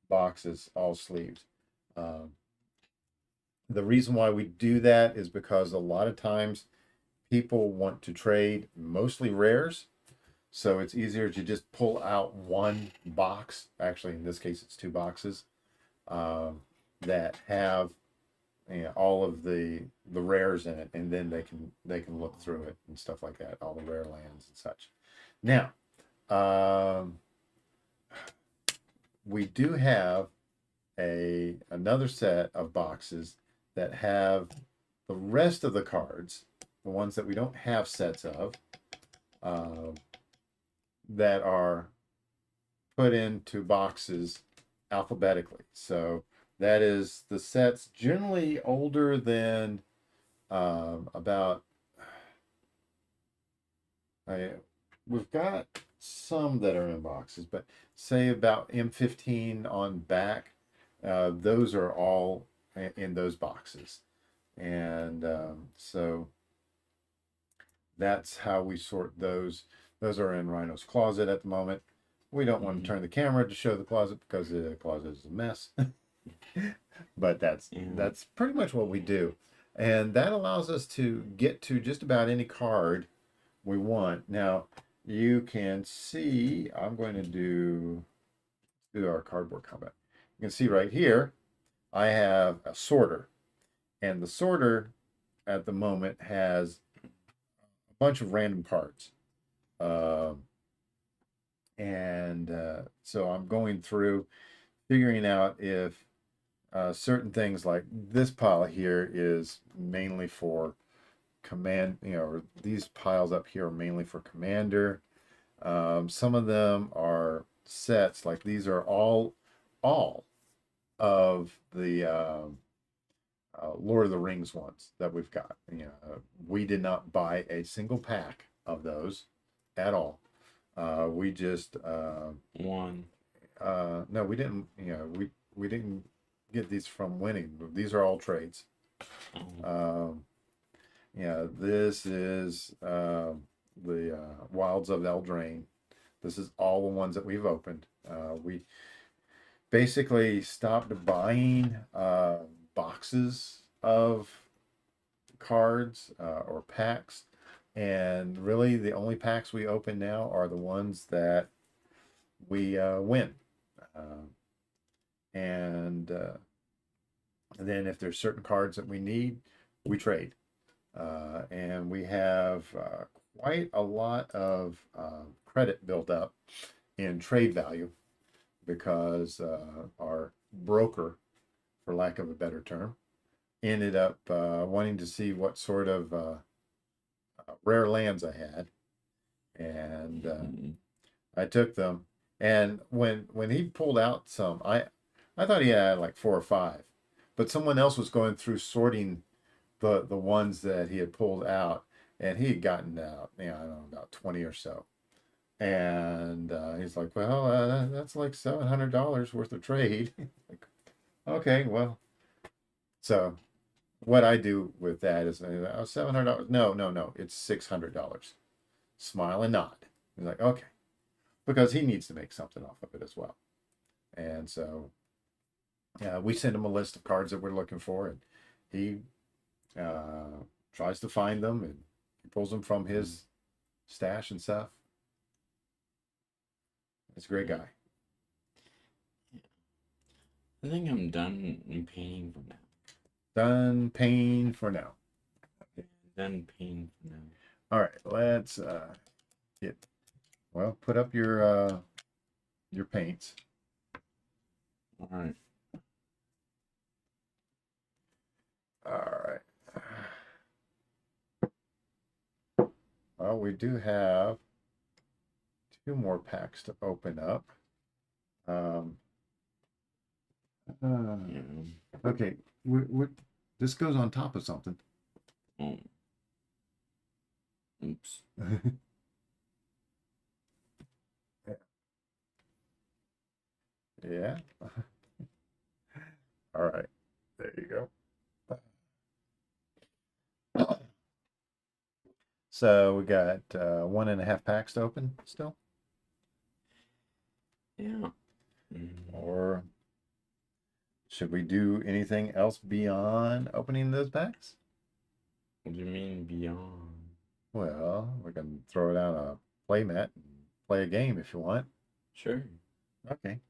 boxes, all sleeves. The reason why we do that is because a lot of times people want to trade mostly rares. So it's easier to just pull out one box. Actually, in this case, it's 2 boxes that have all of the rares in it, and then they can look through it and stuff like that, all the rare lands and such. Now, we do have another set of boxes that have the rest of the cards, the ones that we don't have sets of, that are put into boxes alphabetically. So that is the sets generally older than about we've got some that are in boxes, but say about M15 on back, those are all in those boxes. And so that's how we sort those. Those are in Rhino's closet at the moment. We don't want to turn the camera to show the closet because the closet is a mess. But that's pretty much what we do. And that allows us to get to just about any card we want. Now, you can see, I'm going to do do our cardboard combat. You can see right here, I have a sorter, and the sorter at the moment has a bunch of random cards. So I'm going through figuring out if certain things like this pile here is mainly for command, or these piles up here are mainly for commander. Some of them are sets, like these are all of the Lord of the Rings ones that we've got. We did not buy a single pack of those at all. We just One. no, we didn't. We didn't get these from winning. These are all trades. Oh. This is the Wilds of Eldraine. This is all the ones that we've opened. We basically stopped buying boxes of cards or packs, and really the only packs we open now are the ones that we win. And then if there's certain cards that we need, we trade. And we have quite a lot of credit built up in trade value because our broker, for lack of a better term, ended up wanting to see what sort of rare lands I had. And I took them. And when he pulled out some, I thought he had like 4 or 5, but someone else was going through sorting the ones that he had pulled out, and he had gotten out, I don't know, about 20 or so. And he's like, well, that's like $700 worth of trade. Like, okay, well, so what I do with that is, oh, $700. No, it's $600. Smile and nod. He's like, okay, because he needs to make something off of it as well. And so we send him a list of cards that we're looking for, and he tries to find them, and he pulls them from his stash and stuff. He's a great guy. I think I'm done painting for now. Done painting for now. Done painting for now. All right, let's put up your paints. All right. Well, we do have 2 more packs to open up. Okay, this goes on top of something. Oh. Oops. Yeah. All right, there you go. So we got 1.5 packs to open still. Yeah. Or should we do anything else beyond opening those packs? What do you mean beyond? Well, we can throw down a play mat and play a game if you want. Sure. Okay.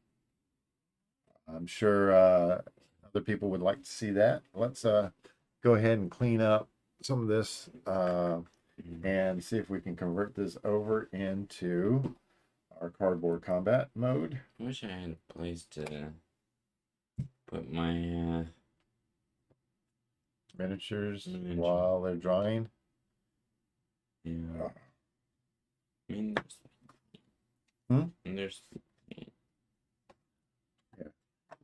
I'm sure other people would like to see that. Let's go ahead and clean up some of this and see if we can convert this over into our cardboard combat mode. I wish I had a place to put my miniatures while they're drawing. Yeah. I mean, there's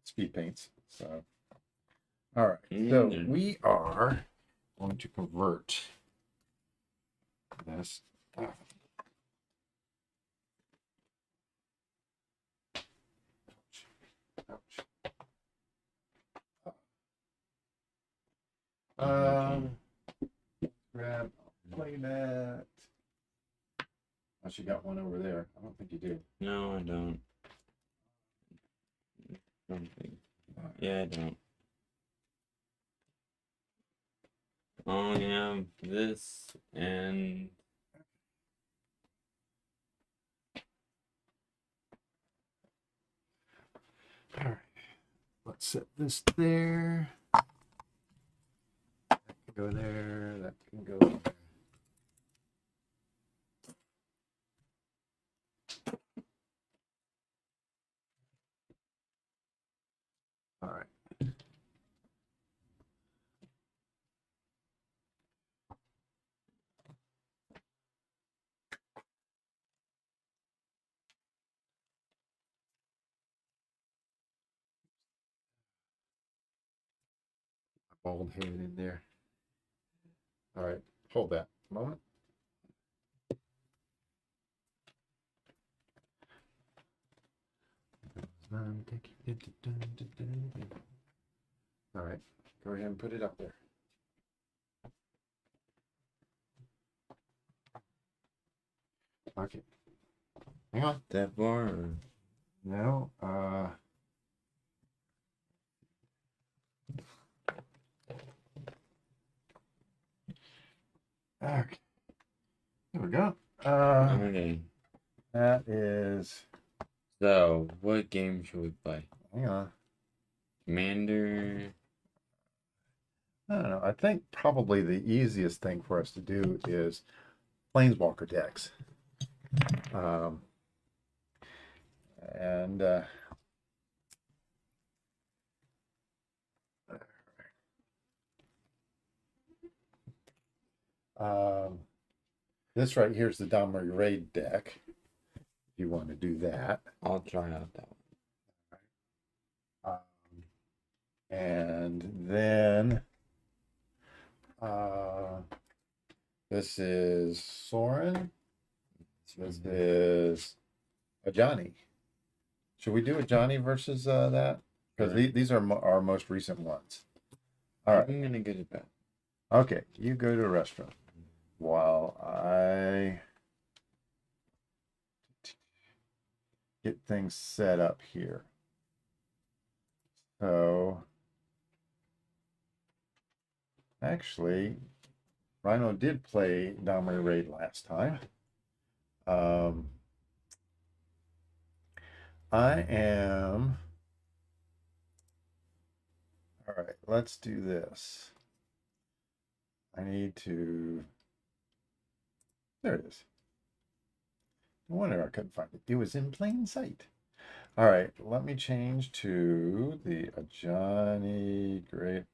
speed paints. So, all right. So we are going to convert this. Grab a play mat. Unless you got one over there. I don't think you do. No, I don't. Yeah, I don't. I only have this and set this there. That can go there. That can go there. All right. Bald head in there. All right. Hold that a moment. All right. Go ahead and put it up there. Okay. Hang on. That far? Or... No. Okay. There we go. Okay. That is. So, what game should we play? Hang on. Commander. I don't know. I think probably the easiest thing for us to do is Planeswalker decks. And this right here is the Domri Raid deck. If you want to do that. I'll try out that one. And then this is Soren. This is a Johnny. Should we do a Johnny versus that? Because Sure. these are our most recent ones. All right. I'm gonna get it back. Okay, you go to a restaurant while I get things set up here. So, actually, Rhino did play Domri Raid last time. I am. All right, let's do this. I need to. There it is. No wonder I couldn't find it. It was in plain sight. All right, let me change to the Johnny Great.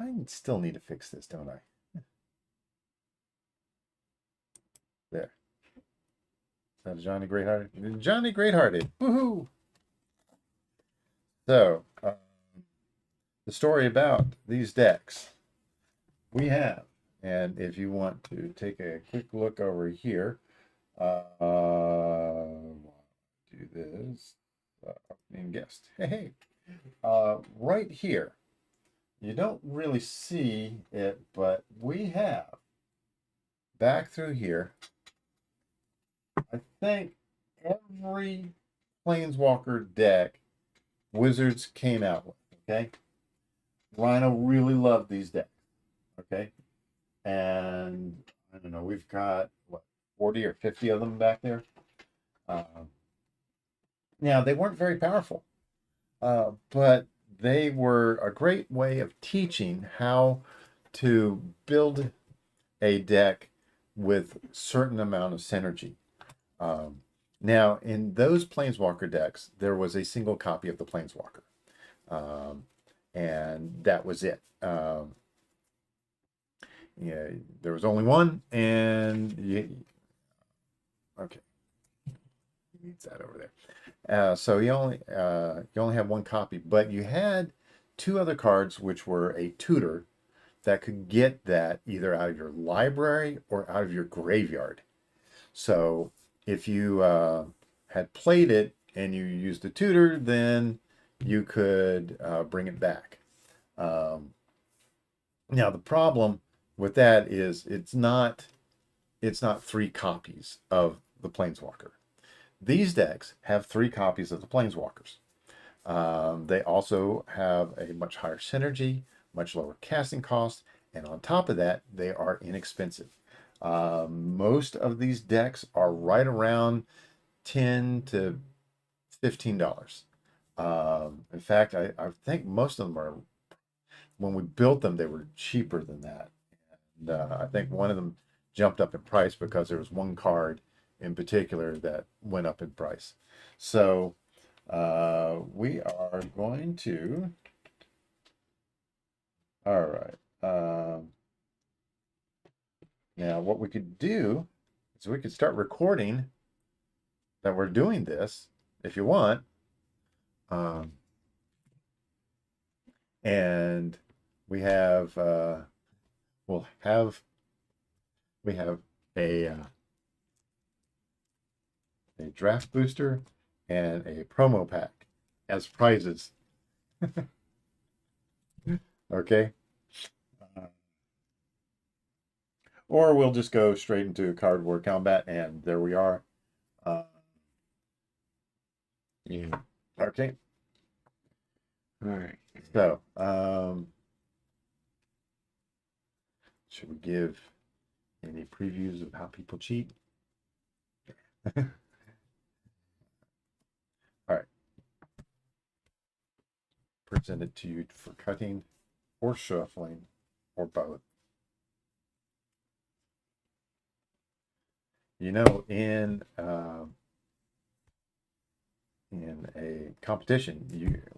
I still need to fix this, don't I? There. Is that Johnny Greathearted? Johnny Greathearted. Woohoo! So, the story about these decks we have, and if you want to take a quick look over here, do this opening guest. Hey, right here. You don't really see it, but we have back through here, I think every Planeswalker deck Wizards came out with, okay? Rhino really loved these decks, okay? And I don't know, we've got, what, 40 or 50 of them back there? Now, they weren't very powerful, but they were a great way of teaching how to build a deck with certain amount of synergy. Now, in those Planeswalker decks, there was a single copy of the Planeswalker, and that was it. Yeah, there was only one, and okay, needs that over there. So you only have one copy, but you had two other cards which were a tutor that could get that either out of your library or out of your graveyard. So if you had played it and you used a tutor, then you could bring it back. Now the problem with that is it's not 3 copies of the Planeswalker. These decks have 3 copies of the Planeswalkers. They also have a much higher synergy, much lower casting cost, and on top of that, they are inexpensive. Most of these decks are right around $10 to $15. In fact, I think most of them are, when we built them, they were cheaper than that. And I think one of them jumped up in price because there was one card in particular that went up in price. So we are going to, all right. Now what we could do is we could start recording that we're doing this if you want. And we have we'll have we have a draft booster and a promo pack as prizes. Okay. Or we'll just go straight into Card War Combat, and there we are. Yeah. Okay. All right. So, should we give any previews of how people cheat? All right. Present it to you for cutting or shuffling or both. You know, in a competition,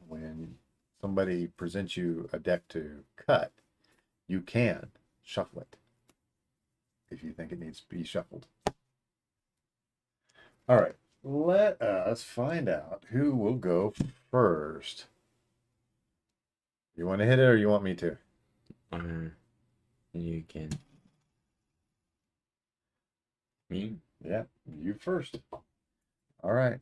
when somebody presents you a deck to cut, you can shuffle it if you think it needs to be shuffled. All right, let us find out who will go first. You want to hit it or you want me to? You can. Me? Yeah, you first. All right.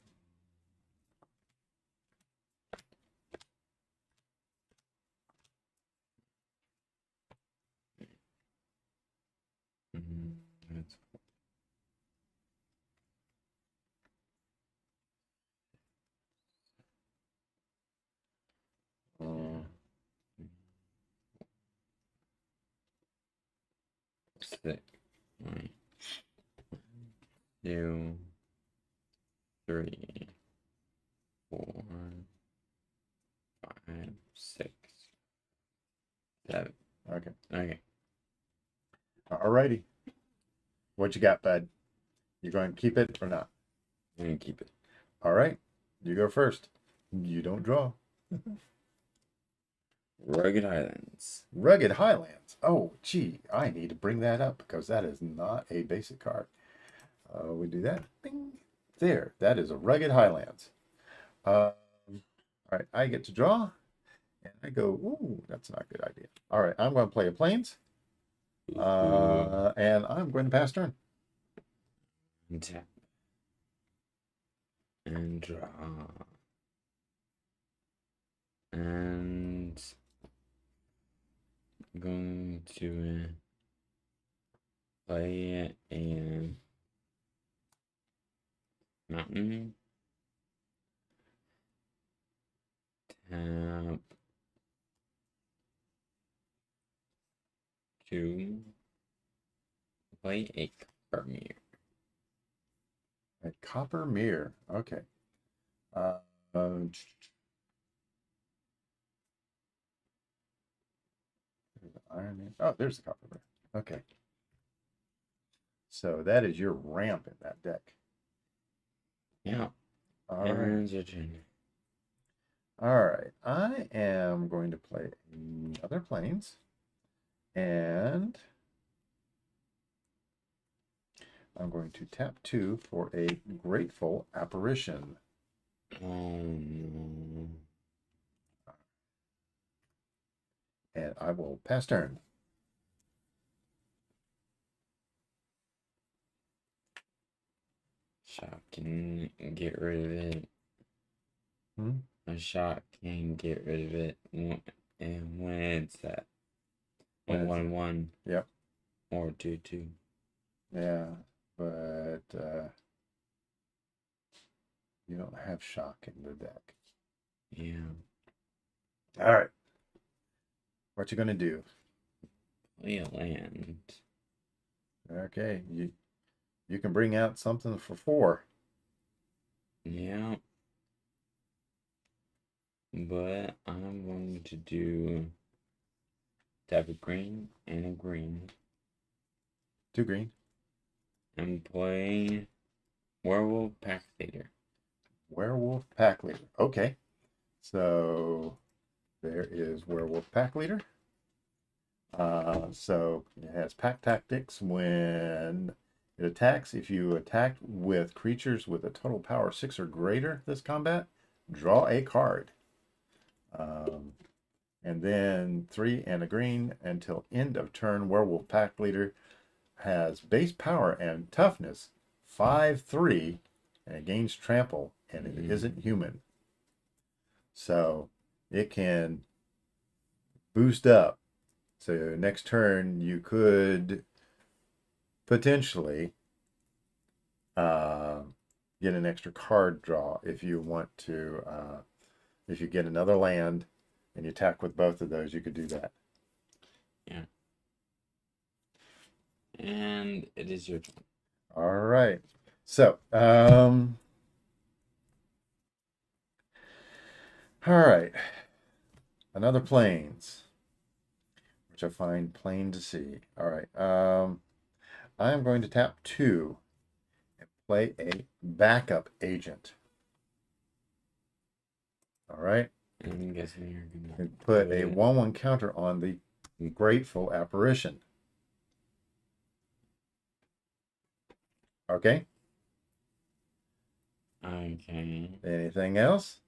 That's six. 1, 2, 3, 4, 5, 6, 7. Okay. Okay. All righty. What you got, bud? You going to keep it or not? I'm gonna keep it. All right. You go first. You don't draw. Rugged Highlands. Rugged Highlands. Oh, gee, I need to bring that up because that is not a basic card. We do that. Bing. There. That is a Rugged Highlands. All right. I get to draw. And I go, ooh, that's not a good idea. All right. I'm going to play a Plains. And I'm going to pass turn. Tap. And draw. And I'm going to play a mountain. Tap. 2. Play a copper mirror. A Copper Mirror. Okay. Iron Man. Oh, there's the Copper Mirror. Okay. So that is your ramp in that deck. Yeah. All right. And your turn. All right. I am going to play another Plains. And I'm going to tap 2 for a Grateful Apparition. Oh no. And I will pass turn. Shock can get rid of it. Hmm? A shock can get rid of it. And when it's at a 1/1. Yep. Or 2/2. Yeah, but you don't have shock in the deck. Yeah. All right. What you gonna do? Play a land. Okay, you can bring out something for 4. Yeah. but I'm going to do tap a green and a green 2 green. and play Werewolf Pack Leader. Werewolf Pack Leader. Okay. So there is Werewolf Pack Leader. So it has pack tactics. When it attacks, if you attack with creatures with a total power 6 or greater this combat, draw a card. And then 3 and a green until end of turn. Werewolf Pack Leader has base power and toughness 5/3, and it gains trample, and it isn't human. So it can boost up. So next turn you could potentially get an extra card draw if you want to. If you get another land and you attack with both of those, you could do that. Yeah. And it is your turn. All right. So, all right. Another plains, which I find plain to see. All right. I am going to tap 2 and play a backup agent. All right. I'm guessing you're gonna And put a 1/1 counter on the Grateful Apparition. Okay. Okay. Anything else?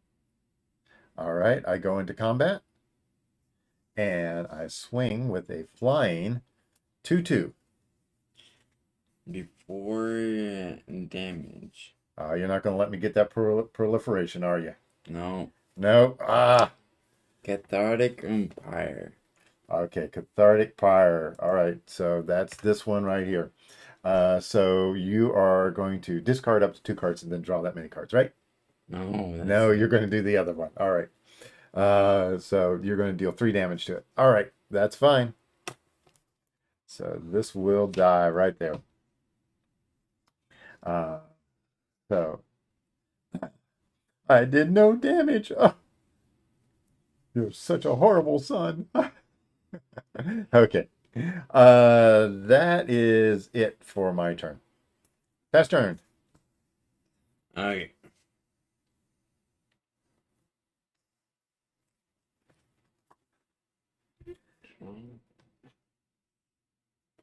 All right. I go into combat and I swing with a flying 2/2. Before damage. You're not going to let me get that proliferation, are you? No. No. Cathartic Umpire. Okay. Cathartic Pyre. All right. So that's this one right here. So you are going to discard up to 2 cards and then draw that many cards, right? No, you're going to do the other one. All right. So you're going to deal 3 damage to it. All right. That's fine. So this will die right there. So I did no damage. Oh, you're such a horrible son. Okay. That is it for my turn. Pass turn. Okay.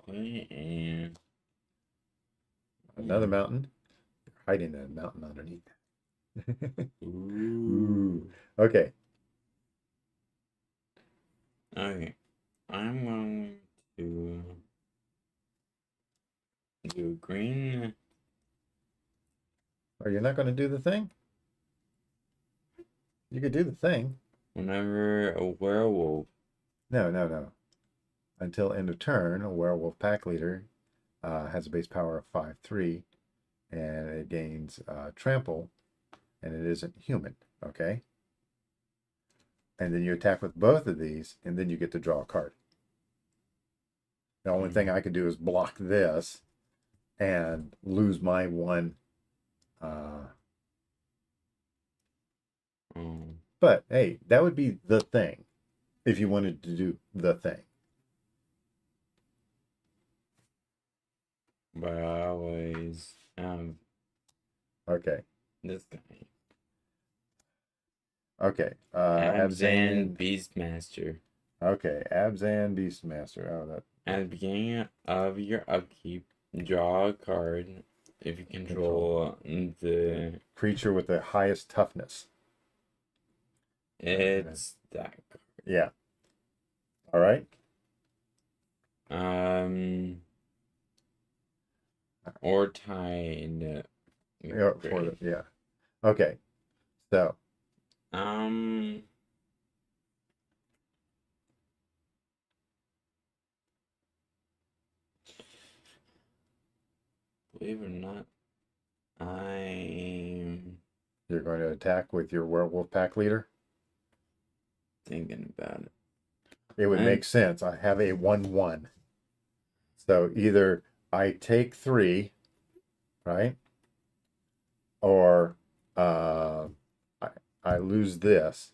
Play and Another mountain. Hiding a mountain underneath. Ooh. Okay. Okay. I'm going to do green. Are you not going to do the thing? You could do the thing. Whenever a werewolf. No. Until end of turn, a Werewolf Pack Leader has a base power of 5/3, and it gains trample, and it isn't human. Okay. And then you attack with both of these, and then you get to draw a card. The only thing I could do is block this and lose my one. But hey, that would be the thing if you wanted to do the thing. But I always have Okay. this guy. Okay. Abzan Beastmaster. Okay. Abzan Beastmaster. Oh, that. At the beginning of your upkeep, draw a card if you control the creature with the highest toughness. It's that card. Yeah. All right. Or tied. Yeah. Okay. So. Believe it or not, You're going to attack with your Werewolf Pack Leader? Thinking about it. It would make sense. I have a 1/1. So either I take 3, right? Or I lose this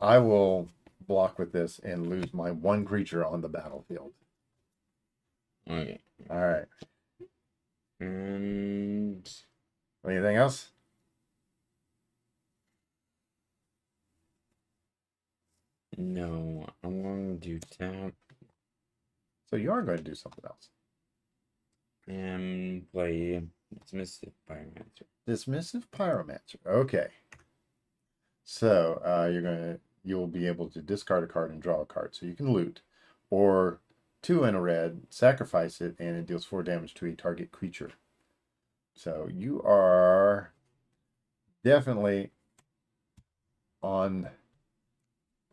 I will block with this and lose my one creature on the battlefield. Okay. All right. And Anything else? no, I'm going to tap So you are going to do something else. and play Dismissive Pyromancer. Dismissive Pyromancer. Okay. So you'll be able to discard a card and draw a card. So you can loot. Or 2 in a red, sacrifice it, and it deals 4 damage to a target creature. So you are definitely on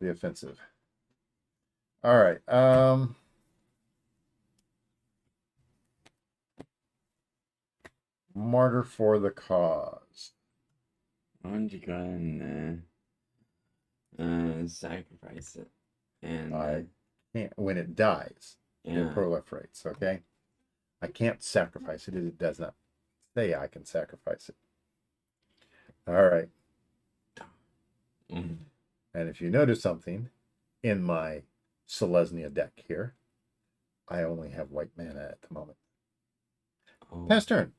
the offensive. All right. Martyr for the cause. Why don't you go ahead and sacrifice it? And I can't when it dies. yeah. It proliferates. Okay. I can't sacrifice it. It does not say I can sacrifice it. All right. Mm. And if you notice something in my Selesnya deck here, I only have white mana at the moment. Oh. Pass turn.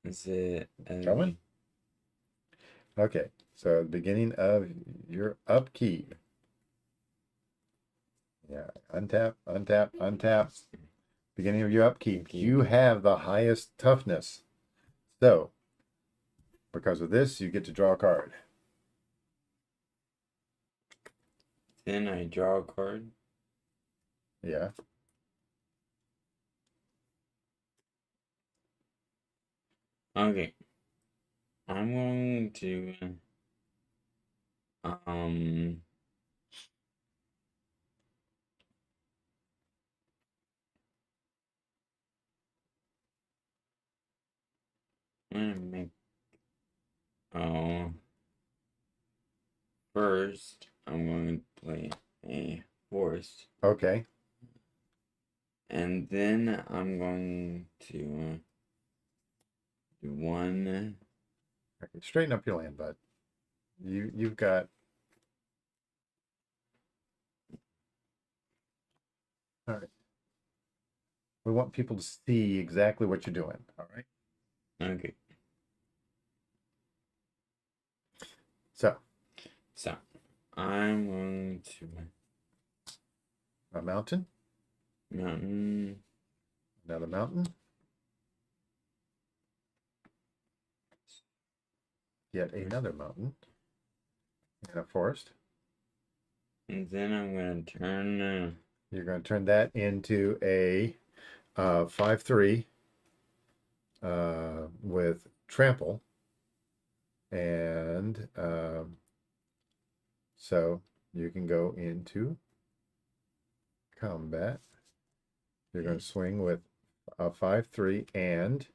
Is it Coming? Okay. So beginning of your upkeep. Yeah. Untap, untap, untap. Beginning of your upkeep. You have the highest toughness. So because of this, you get to draw a card. Then I draw a card. Yeah. Okay. I'm going to I'm gonna make first I'm going to play a forest. Okay. And then I'm going to do one. Okay. Straighten up your land, bud. You've got. All right. We want people to see exactly what you're doing. All right. Okay. So I'm going to a mountain, mountain. another mountain, yet another mountain, and a forest. And then I'm going to turn. You're going to turn that into a 5/3 with trample, and so you can go into combat. You're going to swing with a 5/3 and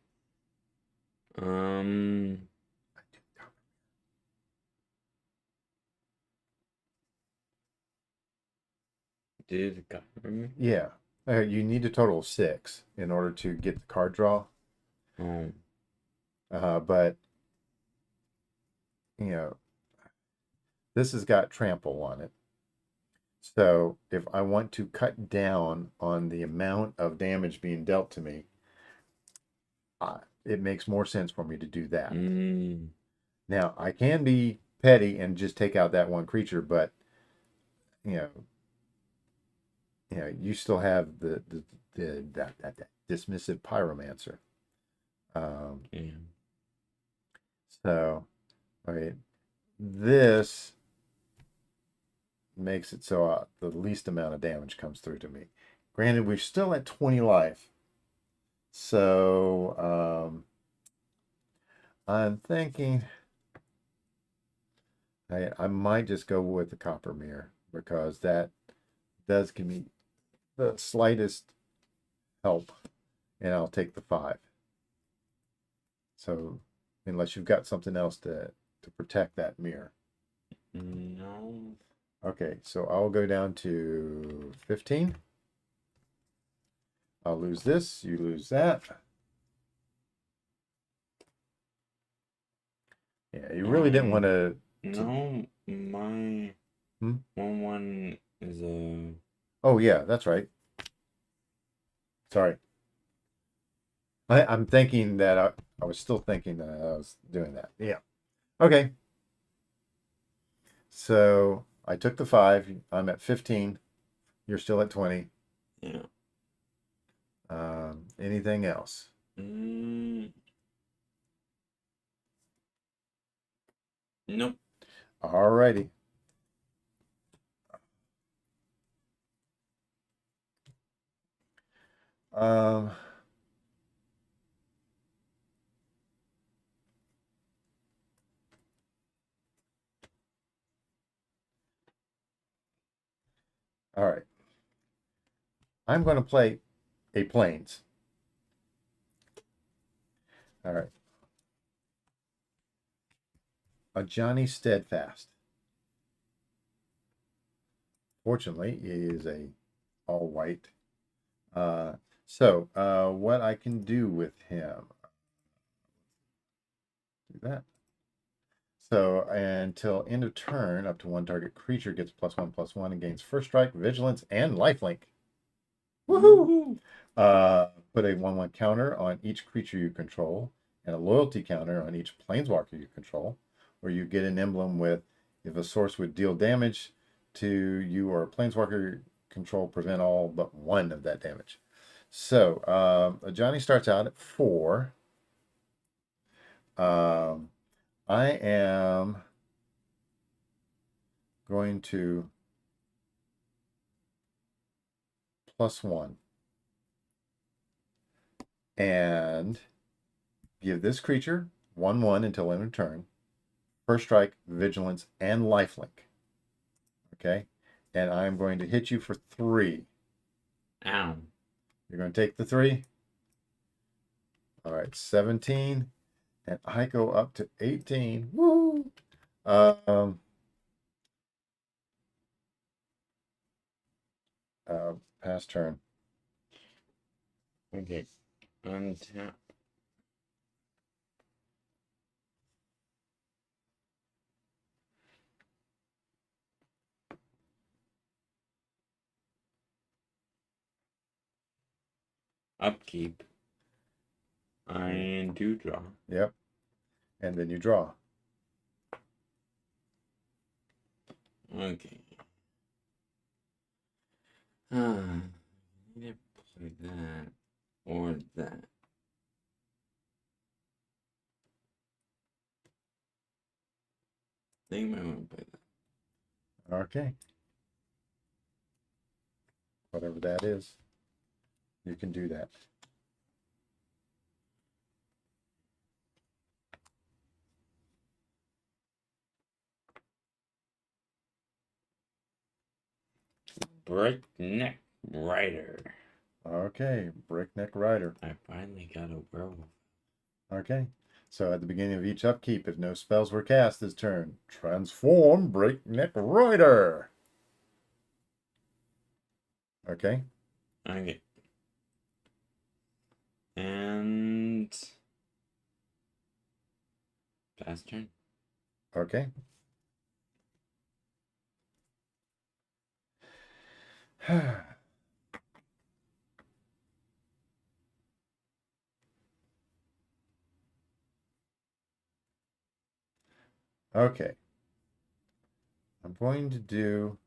did it cover me? yeah. You need a total of 6 in order to get the card draw. Oh. But you know, this has got trample on it. So if I want to cut down on the amount of damage being dealt to me, it makes more sense for me to do that. Now, I can be petty and just take out that one creature, but you you still have the that dismissive pyromancer. Yeah. So, okay, this makes it so the least amount of damage comes through to me. Granted, we're still at 20 life. So, I'm thinking I might just go with the copper mirror because that does give me the slightest help, and I'll take the 5. So, unless you've got something else to protect that mirror. No. Okay, so I'll go down to 15. I'll lose this, you lose that. Yeah, you really didn't want to. No, my Hmm? 1/1 is a. Oh, yeah, that's right. Sorry. I'm thinking that I was still thinking that I was doing that. Yeah. Okay. So I took the 5. I'm at 15. You're still at 20. Yeah. Anything else? Mm, nope. All righty. Um, all right. I'm going to play a planes. All right. A Johnny Steadfast. Fortunately, he is a all white. What I can do with him, do that. So until end of turn, up to one target creature gets +1/+1 and gains first strike, vigilance, and lifelink. Woohoo! Put a 1/1 counter on each creature you control, and a loyalty counter on each planeswalker you control, or you get an emblem with if a source would deal damage to you or a planeswalker control, prevent all but one of that damage. So Johnny starts out at 4. Um, I am going to +1 and give this creature 1/1 until end of turn, first strike, vigilance, and lifelink. Okay, and I'm going to hit you for 3. Ow. You're going to take the 3. All right, 17, and I go up to 18. Woo! Um, Pass turn. Okay. Untap. Upkeep. I do draw. Yep, and then you draw. Okay. Ah, either play that or that. I think I might want to play that. Okay, whatever that is, you can do that. Breakneck Rider. Okay, Breakneck Rider. I finally got a werewolf. Okay, so at the beginning of each upkeep, if no spells were cast this turn, transform Breakneck Rider. Okay. Okay. And pass turn. Okay. Okay. I'm going to do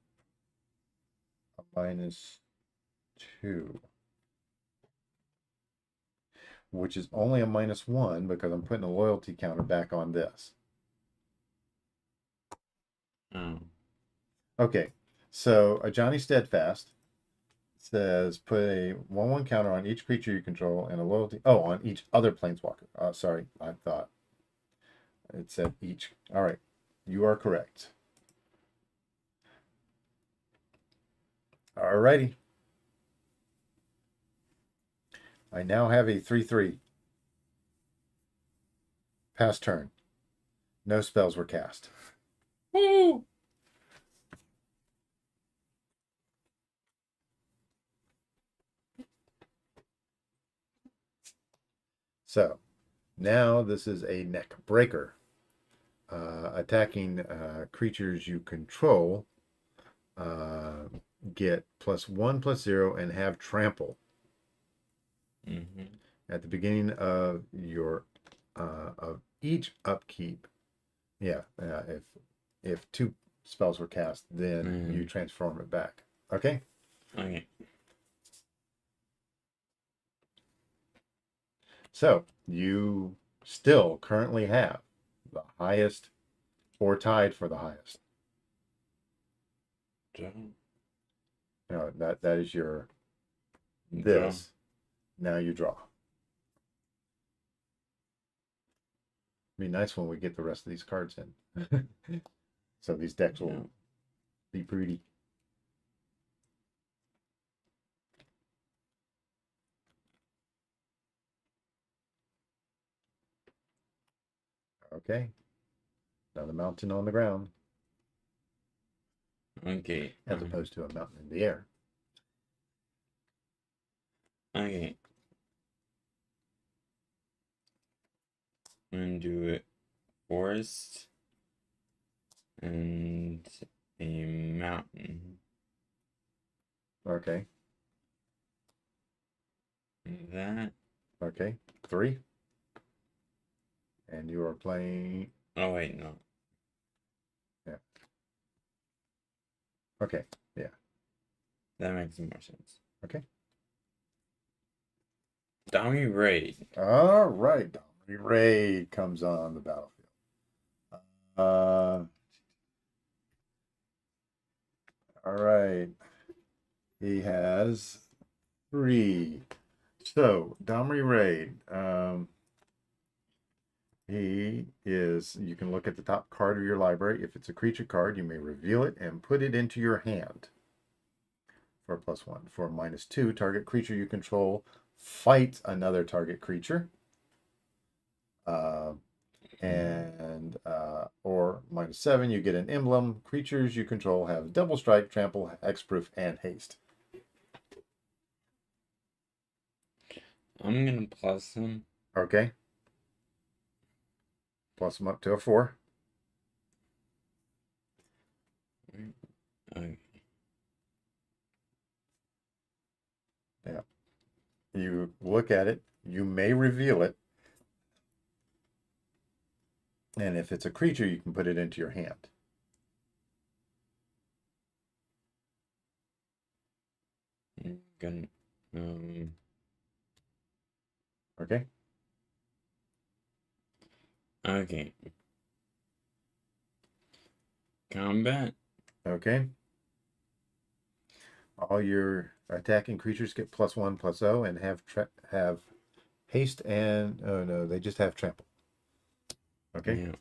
a -2, which is only a -1 because I'm putting a loyalty counter back on this. Oh. Okay, so a Johnny Steadfast says put a 1/1 counter on each creature you control and a loyalty. Oh, on each other planeswalker. Sorry, I thought it said each. All right, you are correct. All righty. I now have a 3/3. Pass turn. No spells were cast. Woo! So now this is a neck breaker. Attacking creatures you control get +1/+0 and have trample. Mm-hmm. At the beginning of your of each upkeep. Yeah, if 2 spells were cast, then you transform it back. Okay? Okay. So you still currently have the highest or tied for the highest. That is your this. Now you draw. Be nice when we get the rest of these cards in. So these decks will be pretty. Okay. Now the mountain on the ground. Okay. As opposed to a mountain in the air. Okay. I'm gonna do it forest and a mountain. Okay. That. Okay. 3. And you are playing. Oh wait, no. Yeah. Okay. Yeah. That makes more sense. Okay. Dummy raid. All right. Domri Raid comes on the battlefield. All right. He has 3. So, Domri Raid. He is, you can look at the top card of your library. If it's a creature card, you may reveal it and put it into your hand for +1. For -2, target creature you control fight another target creature. Or -7, you get an emblem. Creatures you control have double strike, trample, hexproof, and haste. I'm gonna plus him. Okay. Plus them up to a 4. Okay. Yeah. You look at it. You may reveal it. And if it's a creature, you can put it into your hand. I'm gonna Okay. Okay. Combat. Okay. All your attacking creatures get +1/+0 and have haste and oh no, they just have trample. Okay. Yeah.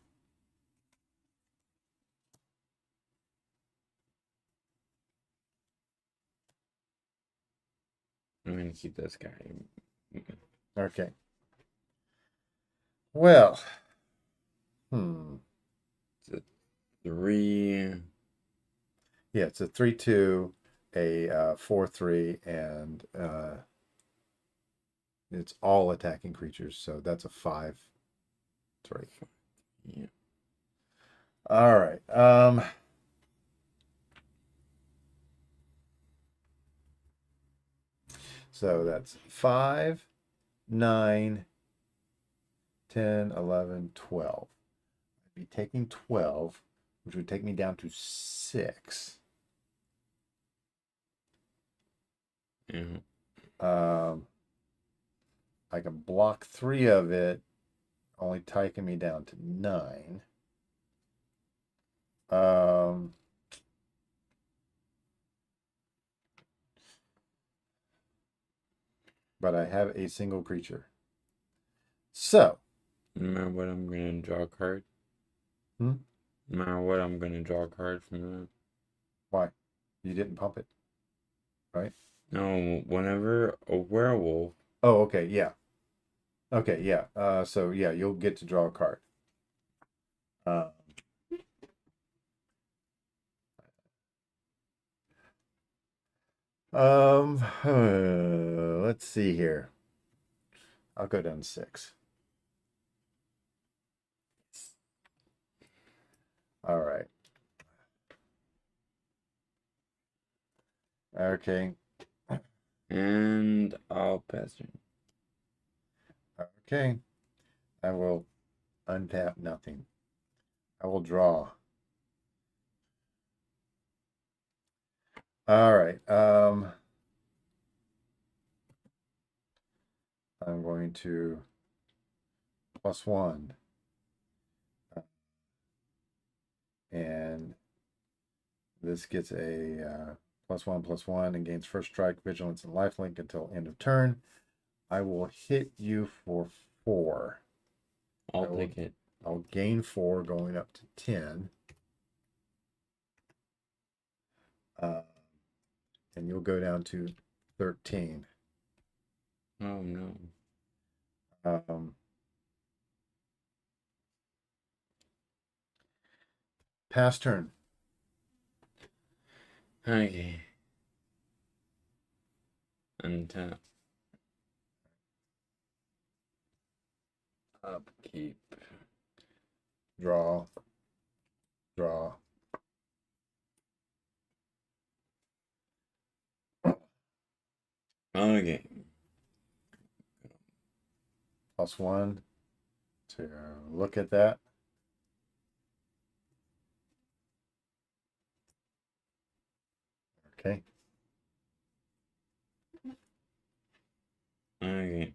I'm gonna keep this guy. Okay. Well. It's a 3. Yeah, it's a 3/2, a 4/3, and it's all attacking creatures, so that's a 5/3. Yeah. All right. So that's 5, 9, 10, 11, 12. I'd be taking 12, which would take me down to 6. Yeah. I can block 3 of it, only taking me down to 9. But I have a single creature. So. Remember what I'm gonna draw a card? Remember what I'm gonna draw a card from that? Why? You didn't pump it, right? No, whenever a werewolf. Oh, okay, yeah. Okay, yeah. So yeah, you'll get to draw a card. Let's see here. I'll go down to 6. Okay. And I'll pass turn. Okay. I will untap nothing. I will draw. All right. I'm going to +1. And this gets a +1/+1 and gains first strike, vigilance, and lifelink until end of turn. I will hit you for 4. I'll take it. I'll gain 4 going up to 10. And you'll go down to 13. Oh no. Pass turn. Okay. Untap. Upkeep. Draw. Draw. Okay. +1 to look at that. Okay. Okay.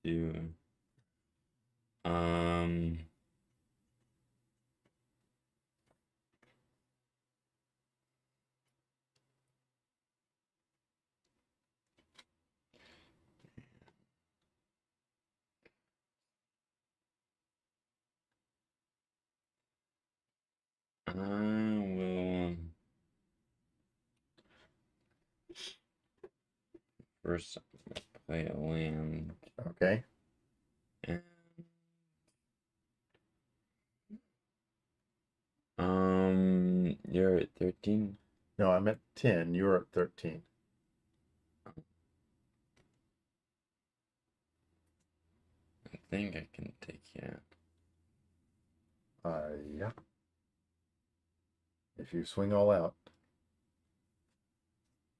To I will first play a land. Okay. And you're at 13. No, I'm at 10. You're at 13. I think I can take you out. Yeah. If you swing all out,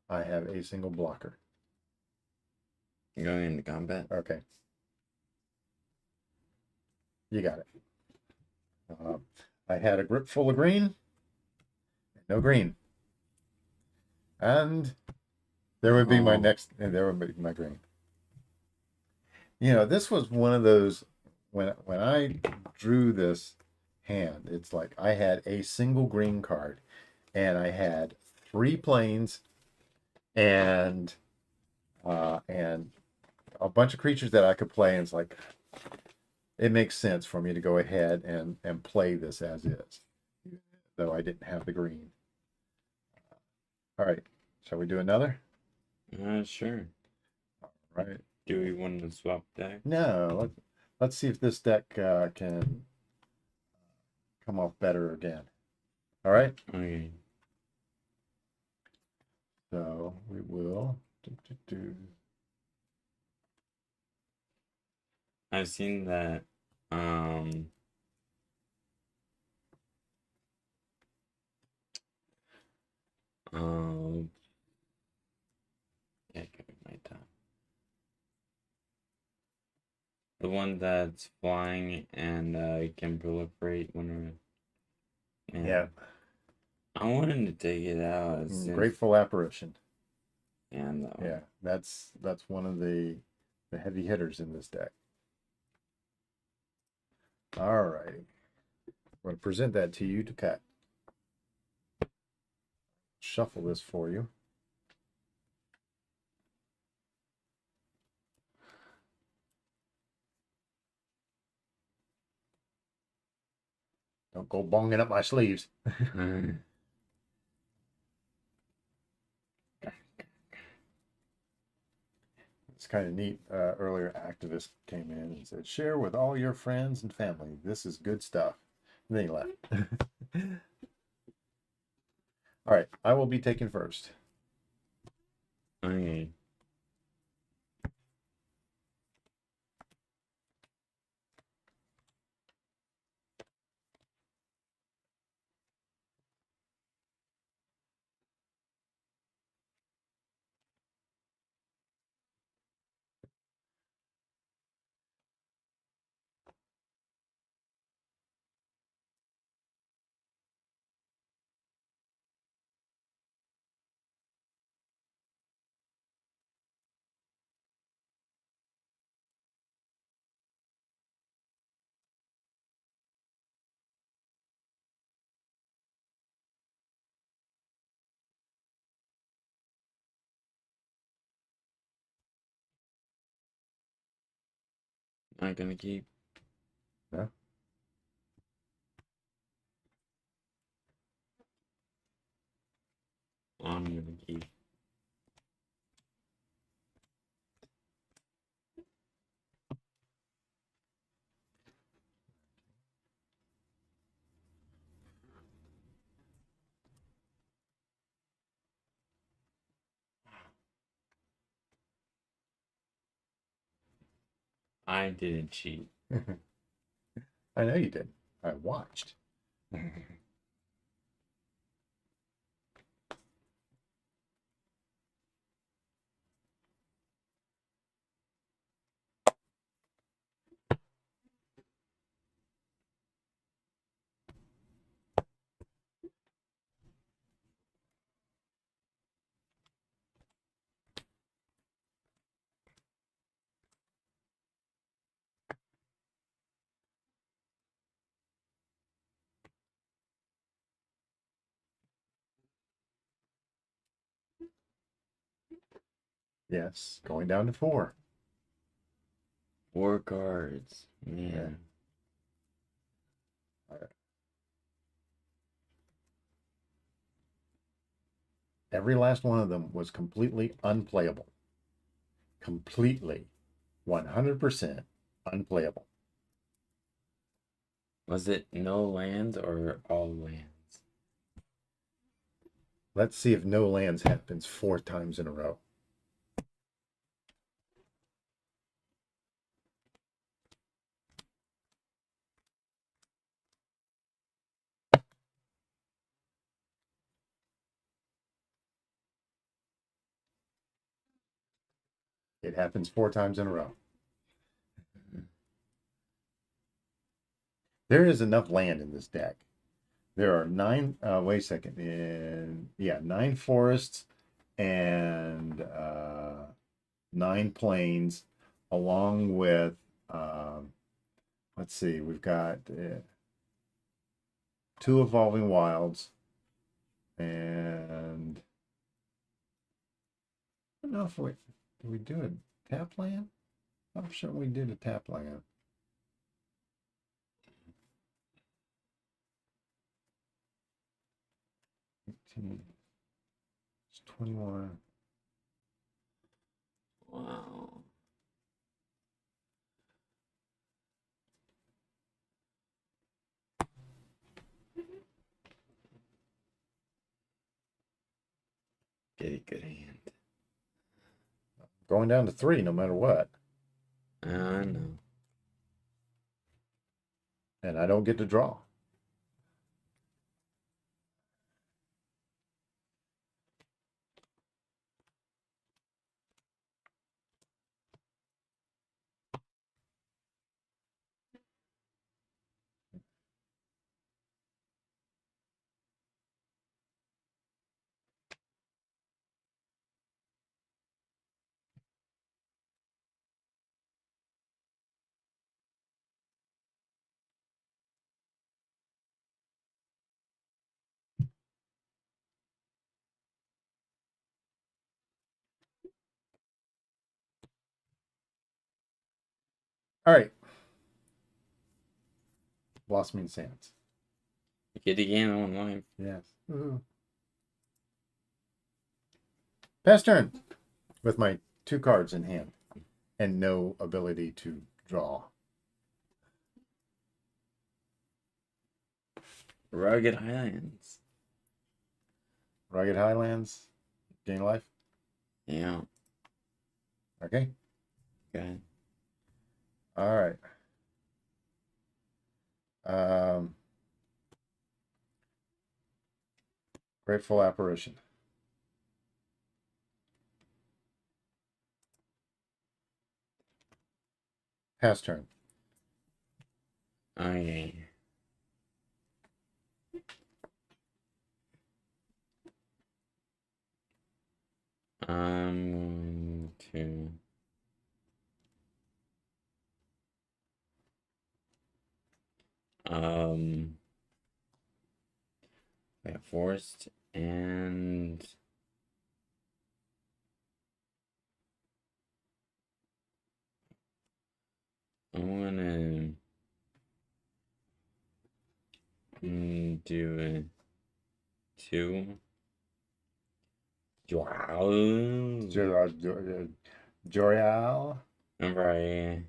I have a single blocker. Going into combat. Okay. You got it. I had a grip full of green. No green. And there would be my next, and there would be my green. You know, this was one of those, when I drew this hand, it's like I had a single green card and I had 3 planes and a bunch of creatures that I could play, and it's like it makes sense for me to go ahead and play this as is, though I didn't have the green. All right, shall we do another? Sure. All right. Do we want to swap deck? No, let's see if this deck can come off better again. All right. Okay. So we will do. I've seen that. Yeah, give me my top. The one that's flying and can proliferate whenever. Yeah. I wanted to take it out. Grateful Apparition. And yeah, that's one of the heavy hitters in this deck. All right. I'm going to present that to you to cut. Shuffle this for you. Don't go bonging up my sleeves. It's kind of neat. Earlier, activist came in and said, "Share with all your friends and family. This is good stuff." And then he left. All right, I will be taken first. Okay. Not gonna keep. No? I'm gonna keep. I didn't cheat. I know you did. I watched. Yes, going down to 4. 4 cards. Man. Every last one of them was completely unplayable. Completely. 100% unplayable. Was it no lands or all lands? Let's see if no lands happens 4 times in a row. It happens 4 times in a row. There is enough land in this deck. There are 9, wait a second, 9 forests and 9 plains, along with, let's see, we've got 2 evolving wilds, and I don't know if did we do a tap land? I'm sure we did a tap land. It's 21. Wow. Get a good hand. Going down to 3 no matter what. I know. And I don't get to draw. All right. Blossoming Sands. You get the game on life. Yes. Woohoo. Pass turn with my 2 cards in hand and no ability to draw. Rugged Highlands. Rugged Highlands. Gain life. Yeah. Okay. Good. All right. Grateful Apparition. Pass turn. Okay. I'm going to we have forest and I'm gonna do a 2. Wow. Jorial. Whenever I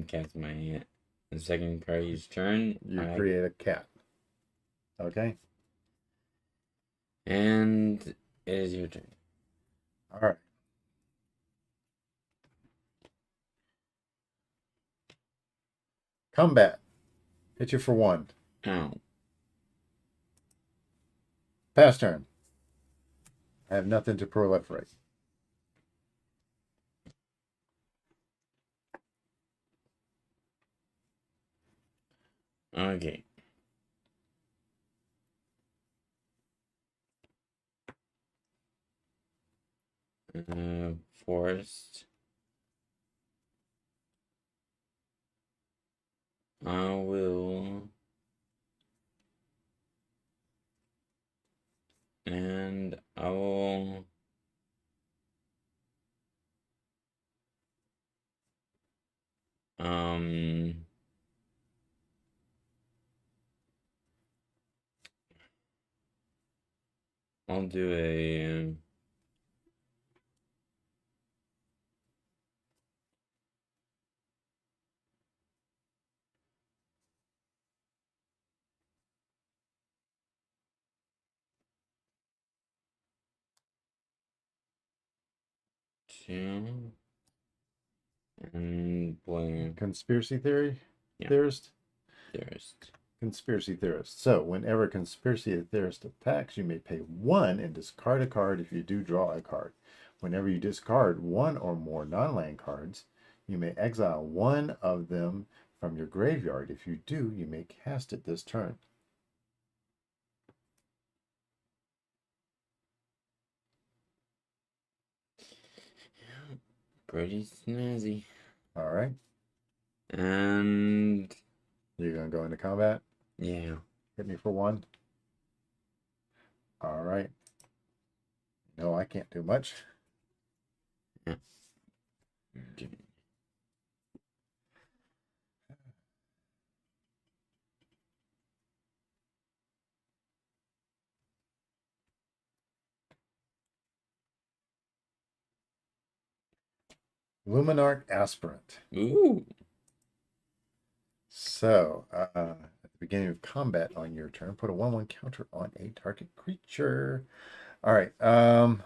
cast my the second card each turn, You create a cat. Okay. And it is your turn. All right. Combat. Hit you for 1. Ow. Pass turn. I have nothing to proliferate. Okay. Forest. I will. And I will. I'll do a. Two. And blue. Conspiracy theory? Yeah. Theorist? Theorist. Conspiracy theorist. So, whenever a conspiracy theorist attacks, you may pay 1 and discard a card if you do draw a card. Whenever you discard 1 or more non-land cards, you may exile 1 of them from your graveyard. If you do, you may cast it this turn. Pretty snazzy. All right. And You're going to go into combat? yeah. Hit me for 1. All right. No, I can't do much. Yeah. Luminarch Aspirant. Ooh. So, at the beginning of combat on your turn, put a 1/1 counter on a target creature. All right. Now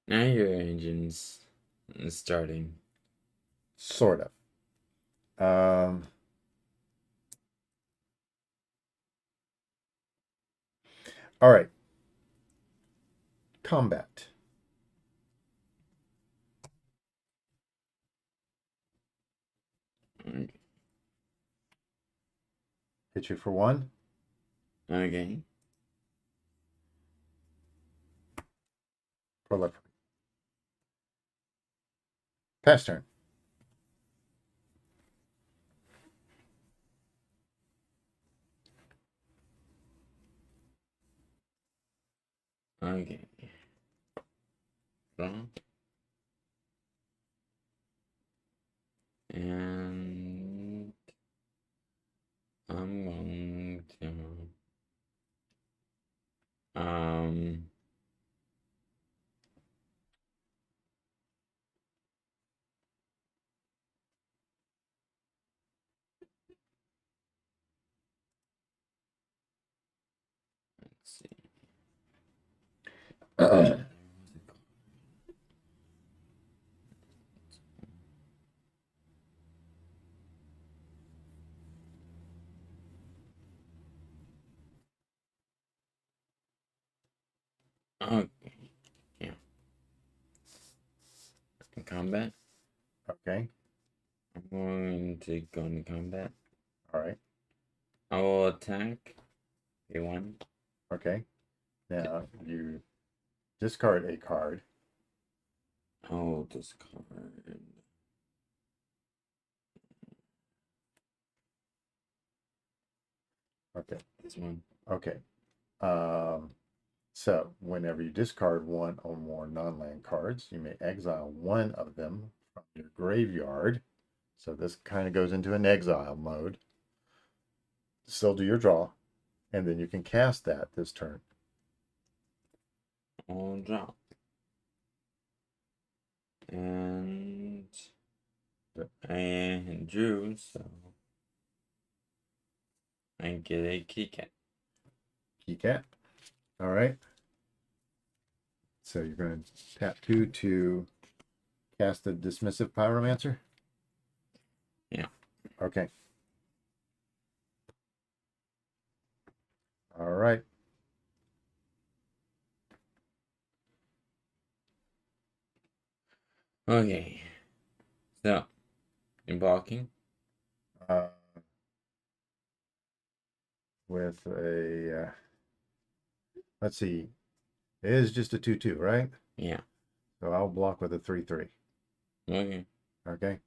your engine's starting. Sort of. All right. Combat. Okay. Hit you for 1. Okay. Proliferate. Pass turn. Okay. Draw. And I'm going to let's see. Okay. Yeah. Combat. Okay. I'm going to go into combat. All right. I will attack. A1. Okay. Now you discard a card. I will discard. Okay. This one. Okay. So whenever you discard 1 or more non-land cards, you may exile 1 of them from your graveyard. So this kind of goes into an exile mode. Still do your draw, and then you can cast that this turn. I'll drop. And I drew, so I get a keycat. Keycat. All right. So you're going to tap 2 to cast the Dismissive Pyromancer? Yeah. Okay. All right. Okay. So, in blocking? Uh, with a, let's see, it is just a 2/2, right? Yeah. So I'll block with a 3/3. Okay. Okay.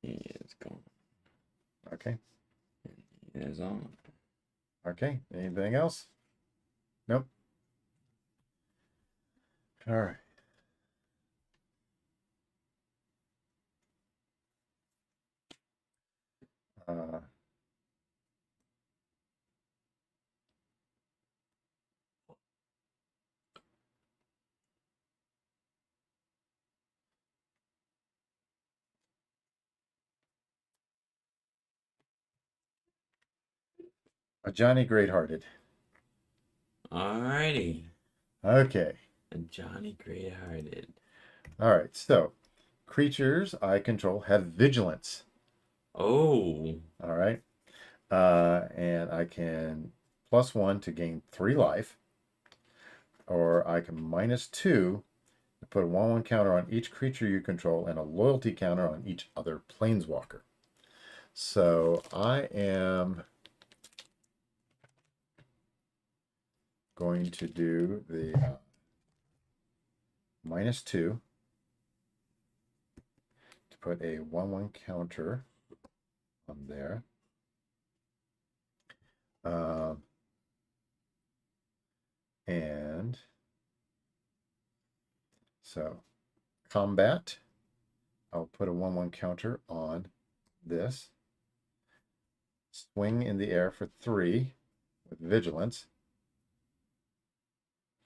He is gone. Okay. He is on. Okay. Anything else? Nope. All right. Uh, a Johnny Greathearted. Alrighty. Okay. A Johnny Greathearted. All right. So creatures I control have vigilance. Oh. All right. And I can +1 to gain 3 life, or I can -2 to put a 1/1 counter on each creature you control and a loyalty counter on each other planeswalker. So I am going to do the -2 to put a 1/1 counter on there. And so combat, I'll put a 1/1 counter on this. Swing in the air for 3 with vigilance.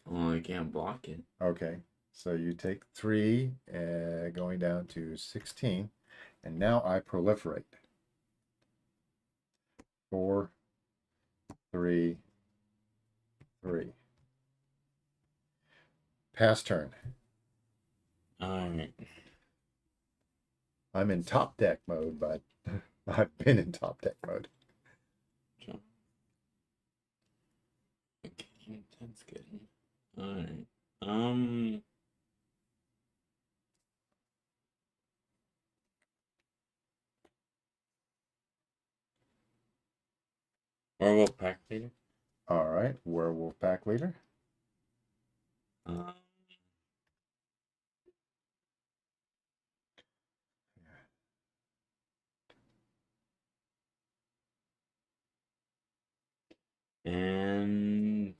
Oh, I can't block it. Okay, so you take 3, going down to 16, and now I proliferate. 4, 3, 3. Pass turn. Alright. I'm in top deck mode, but I've been in top deck mode. Okay, that's good. Alright. Werewolf Pack Leader. All right, Werewolf Pack Leader. Um, and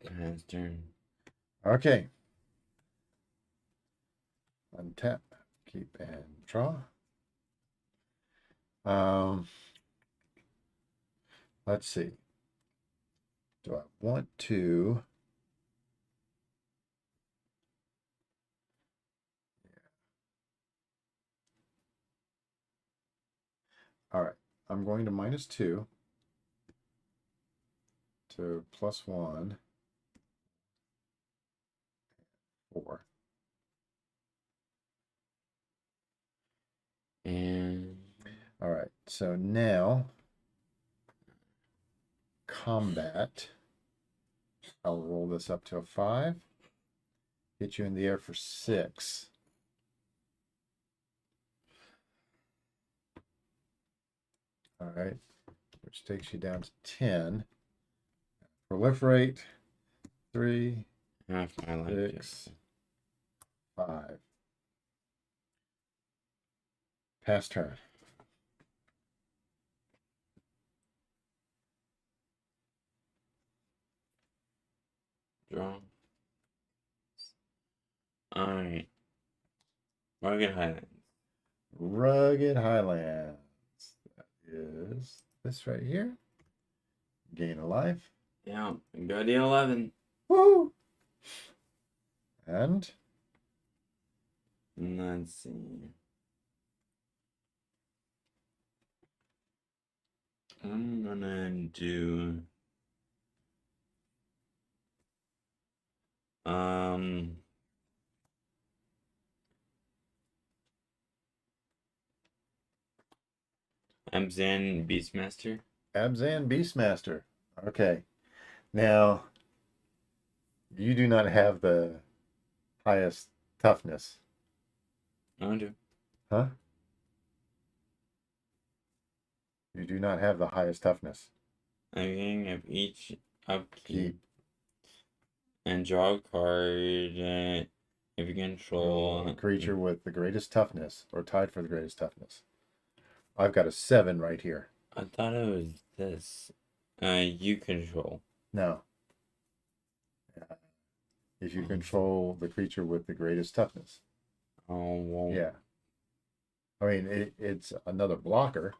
pass turn. Okay. Untap, keep and draw. Let's see. Do I want to? All right, I'm going to -2 to +1, 4. And All right, so now combat. I'll roll this up to a 5. Hit you in the air for 6. All right, which takes you down to 10. Proliferate. 3, half my life. 6, 5. Pass turn. Draw. Alright. Rugged Highlands. Rugged Highlands. That is this right here. Gain a life. Yeah, go to 11. Woo! And Let's see. I'm gonna do Amzan Beastmaster. Abzan Beastmaster. Okay. Now, you do not have the highest toughness. I do. Huh? You do not have the highest toughness. I'm getting of each upkeep Keep and draw a card if you control a creature with the greatest toughness or tied for the greatest toughness. I've got a 7 right here. I thought it was this. You control. No. If you control the creature with the greatest toughness. Oh, well. Yeah. I mean, it's another blocker.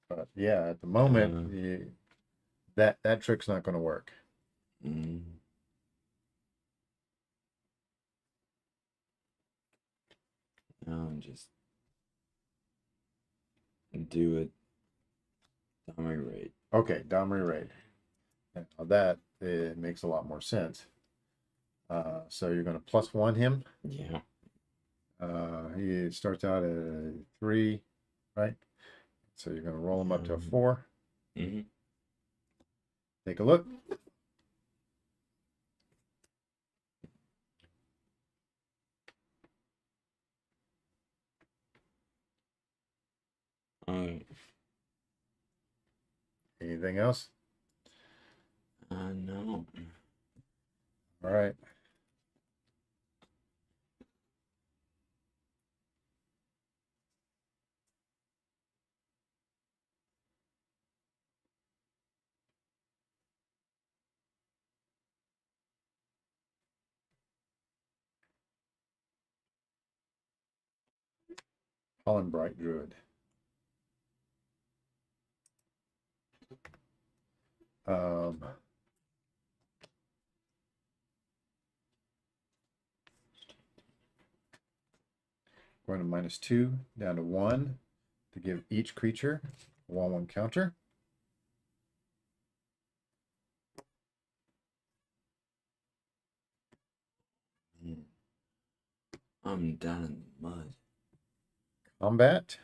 But yeah, at the moment, that trick's not going to work. Mm. No, just do it. Dummy rate. Okay, Domri Raid. Now that makes a lot more sense. So you're going to +1 him. Yeah. He starts out at a 3, right? So you're going to roll him up to a 4. Mm-hmm. Take a look. Alright. Anything else? No. All right. Holland Bright Druid. Um, going to -2 down to 1 to give each creature a 1/1 counter. I'm down in the mud. Combat.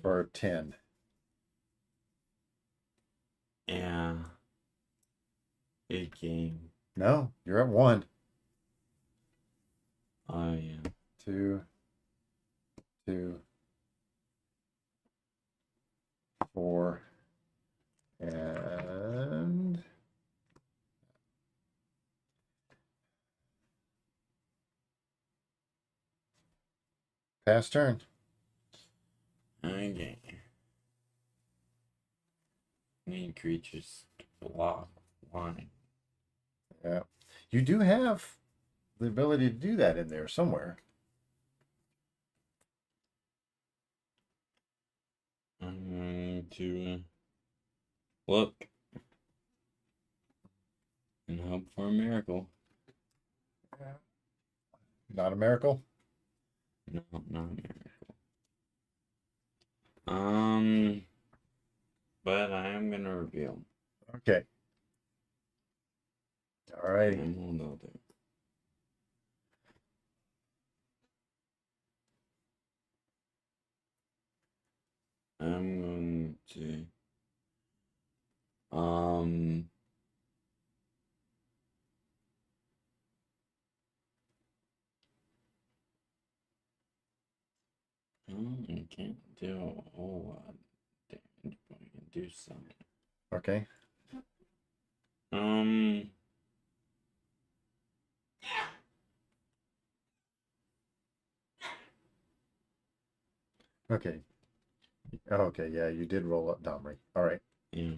For 10. Yeah. Good game. No, you're at 1. Oh, yeah. 2, 2, 4, and pass turn. Okay. Need creatures to block 1. Yeah, you do have the ability to do that in there somewhere. I'm going to look and hope for a miracle. Not a miracle. No, not a miracle. But I am gonna reveal. Okay. All righty. I'm hold out there. I'm going to I can't do a whole lot of damage, but I can do something. Okay. Um. Okay. Oh, okay, yeah, you did roll up Domri. All right. Yeah.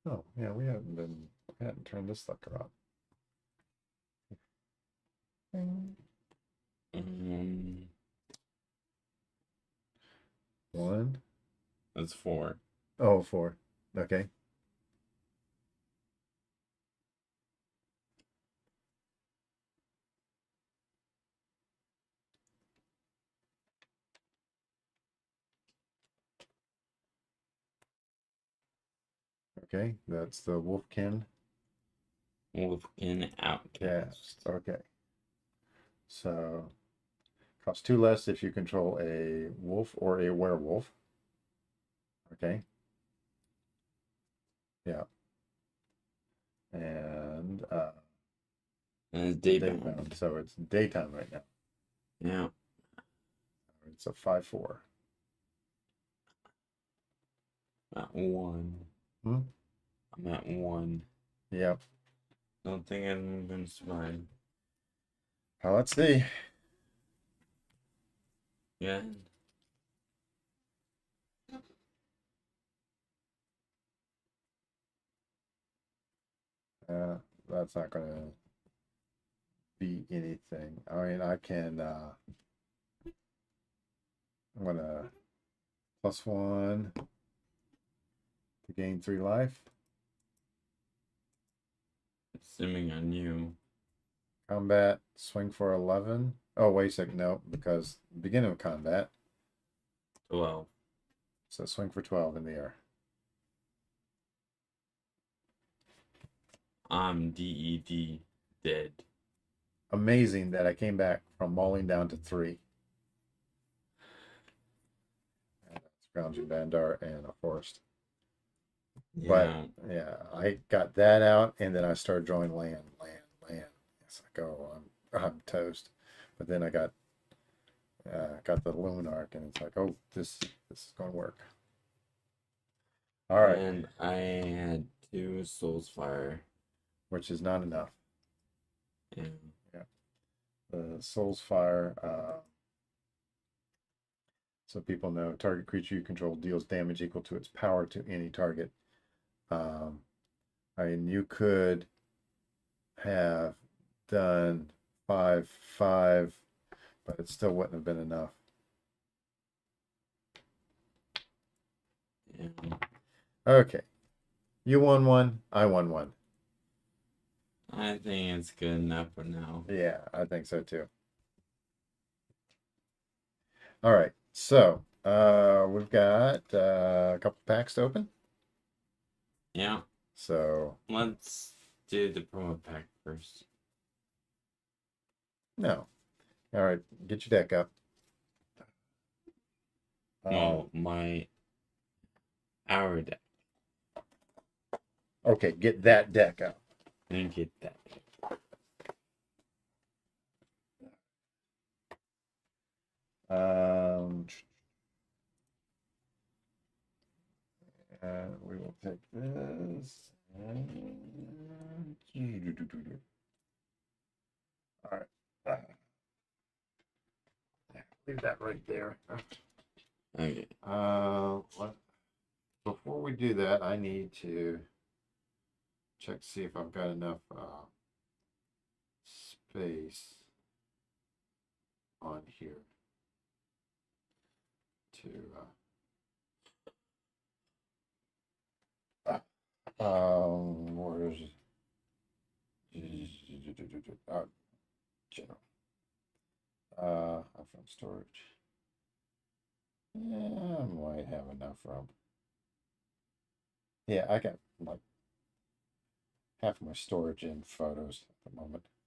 Oh, yeah, we hadn't turned this sucker up. Um. One. That's 4. Oh, four. Okay. Okay, that's the Wolfkin. Wolfkin Yeah. Outcast. Okay. So costs 2 less if you control a wolf or a werewolf. Okay. Yeah. And And it's daybound. daybound. So it's daytime right now. Yeah. It's a 5/4. I'm at 1. Hmm? I'm at 1. Yep. Don't think I'm gonna survive. Well, let's see. Yeah. That's not gonna be anything. I mean, I can I'm gonna +1 to gain 3 life. Assuming I knew. Combat, swing for 11. Oh, wait a second. No, because beginning of combat. 12. So swing for 12 in the air. I'm DED. Dead. Amazing that I came back from mauling down to 3. And that's Grounded Bandar and a forest. Yeah. But yeah, I got that out and then I started drawing land. It's like, oh, I'm toast. But then I got the Luminarch and it's like, oh, this is gonna work. All right, And I had 2 Souls Fire. which is not enough. Yeah. The Soul's Fire, so people know, target creature you control deals damage equal to its power to any target. I mean, you could have done 5/5, but it still wouldn't have been enough. Yeah. Okay, you won 1, I won 1. I think it's good enough for now. Yeah, I think so too. All right, so we've got a couple packs to open. Yeah. So Let's do the promo pack first. no, all right, get your deck up. Well, our deck. Okay, get that deck up. And get that. We will take this. All right. Leave that right there. Okay. Before we do that, I need to check to see if I've got enough space on here to where is it? General. From storage. Yeah, I might have enough room. Yeah, I got like half my storage in photos at the moment.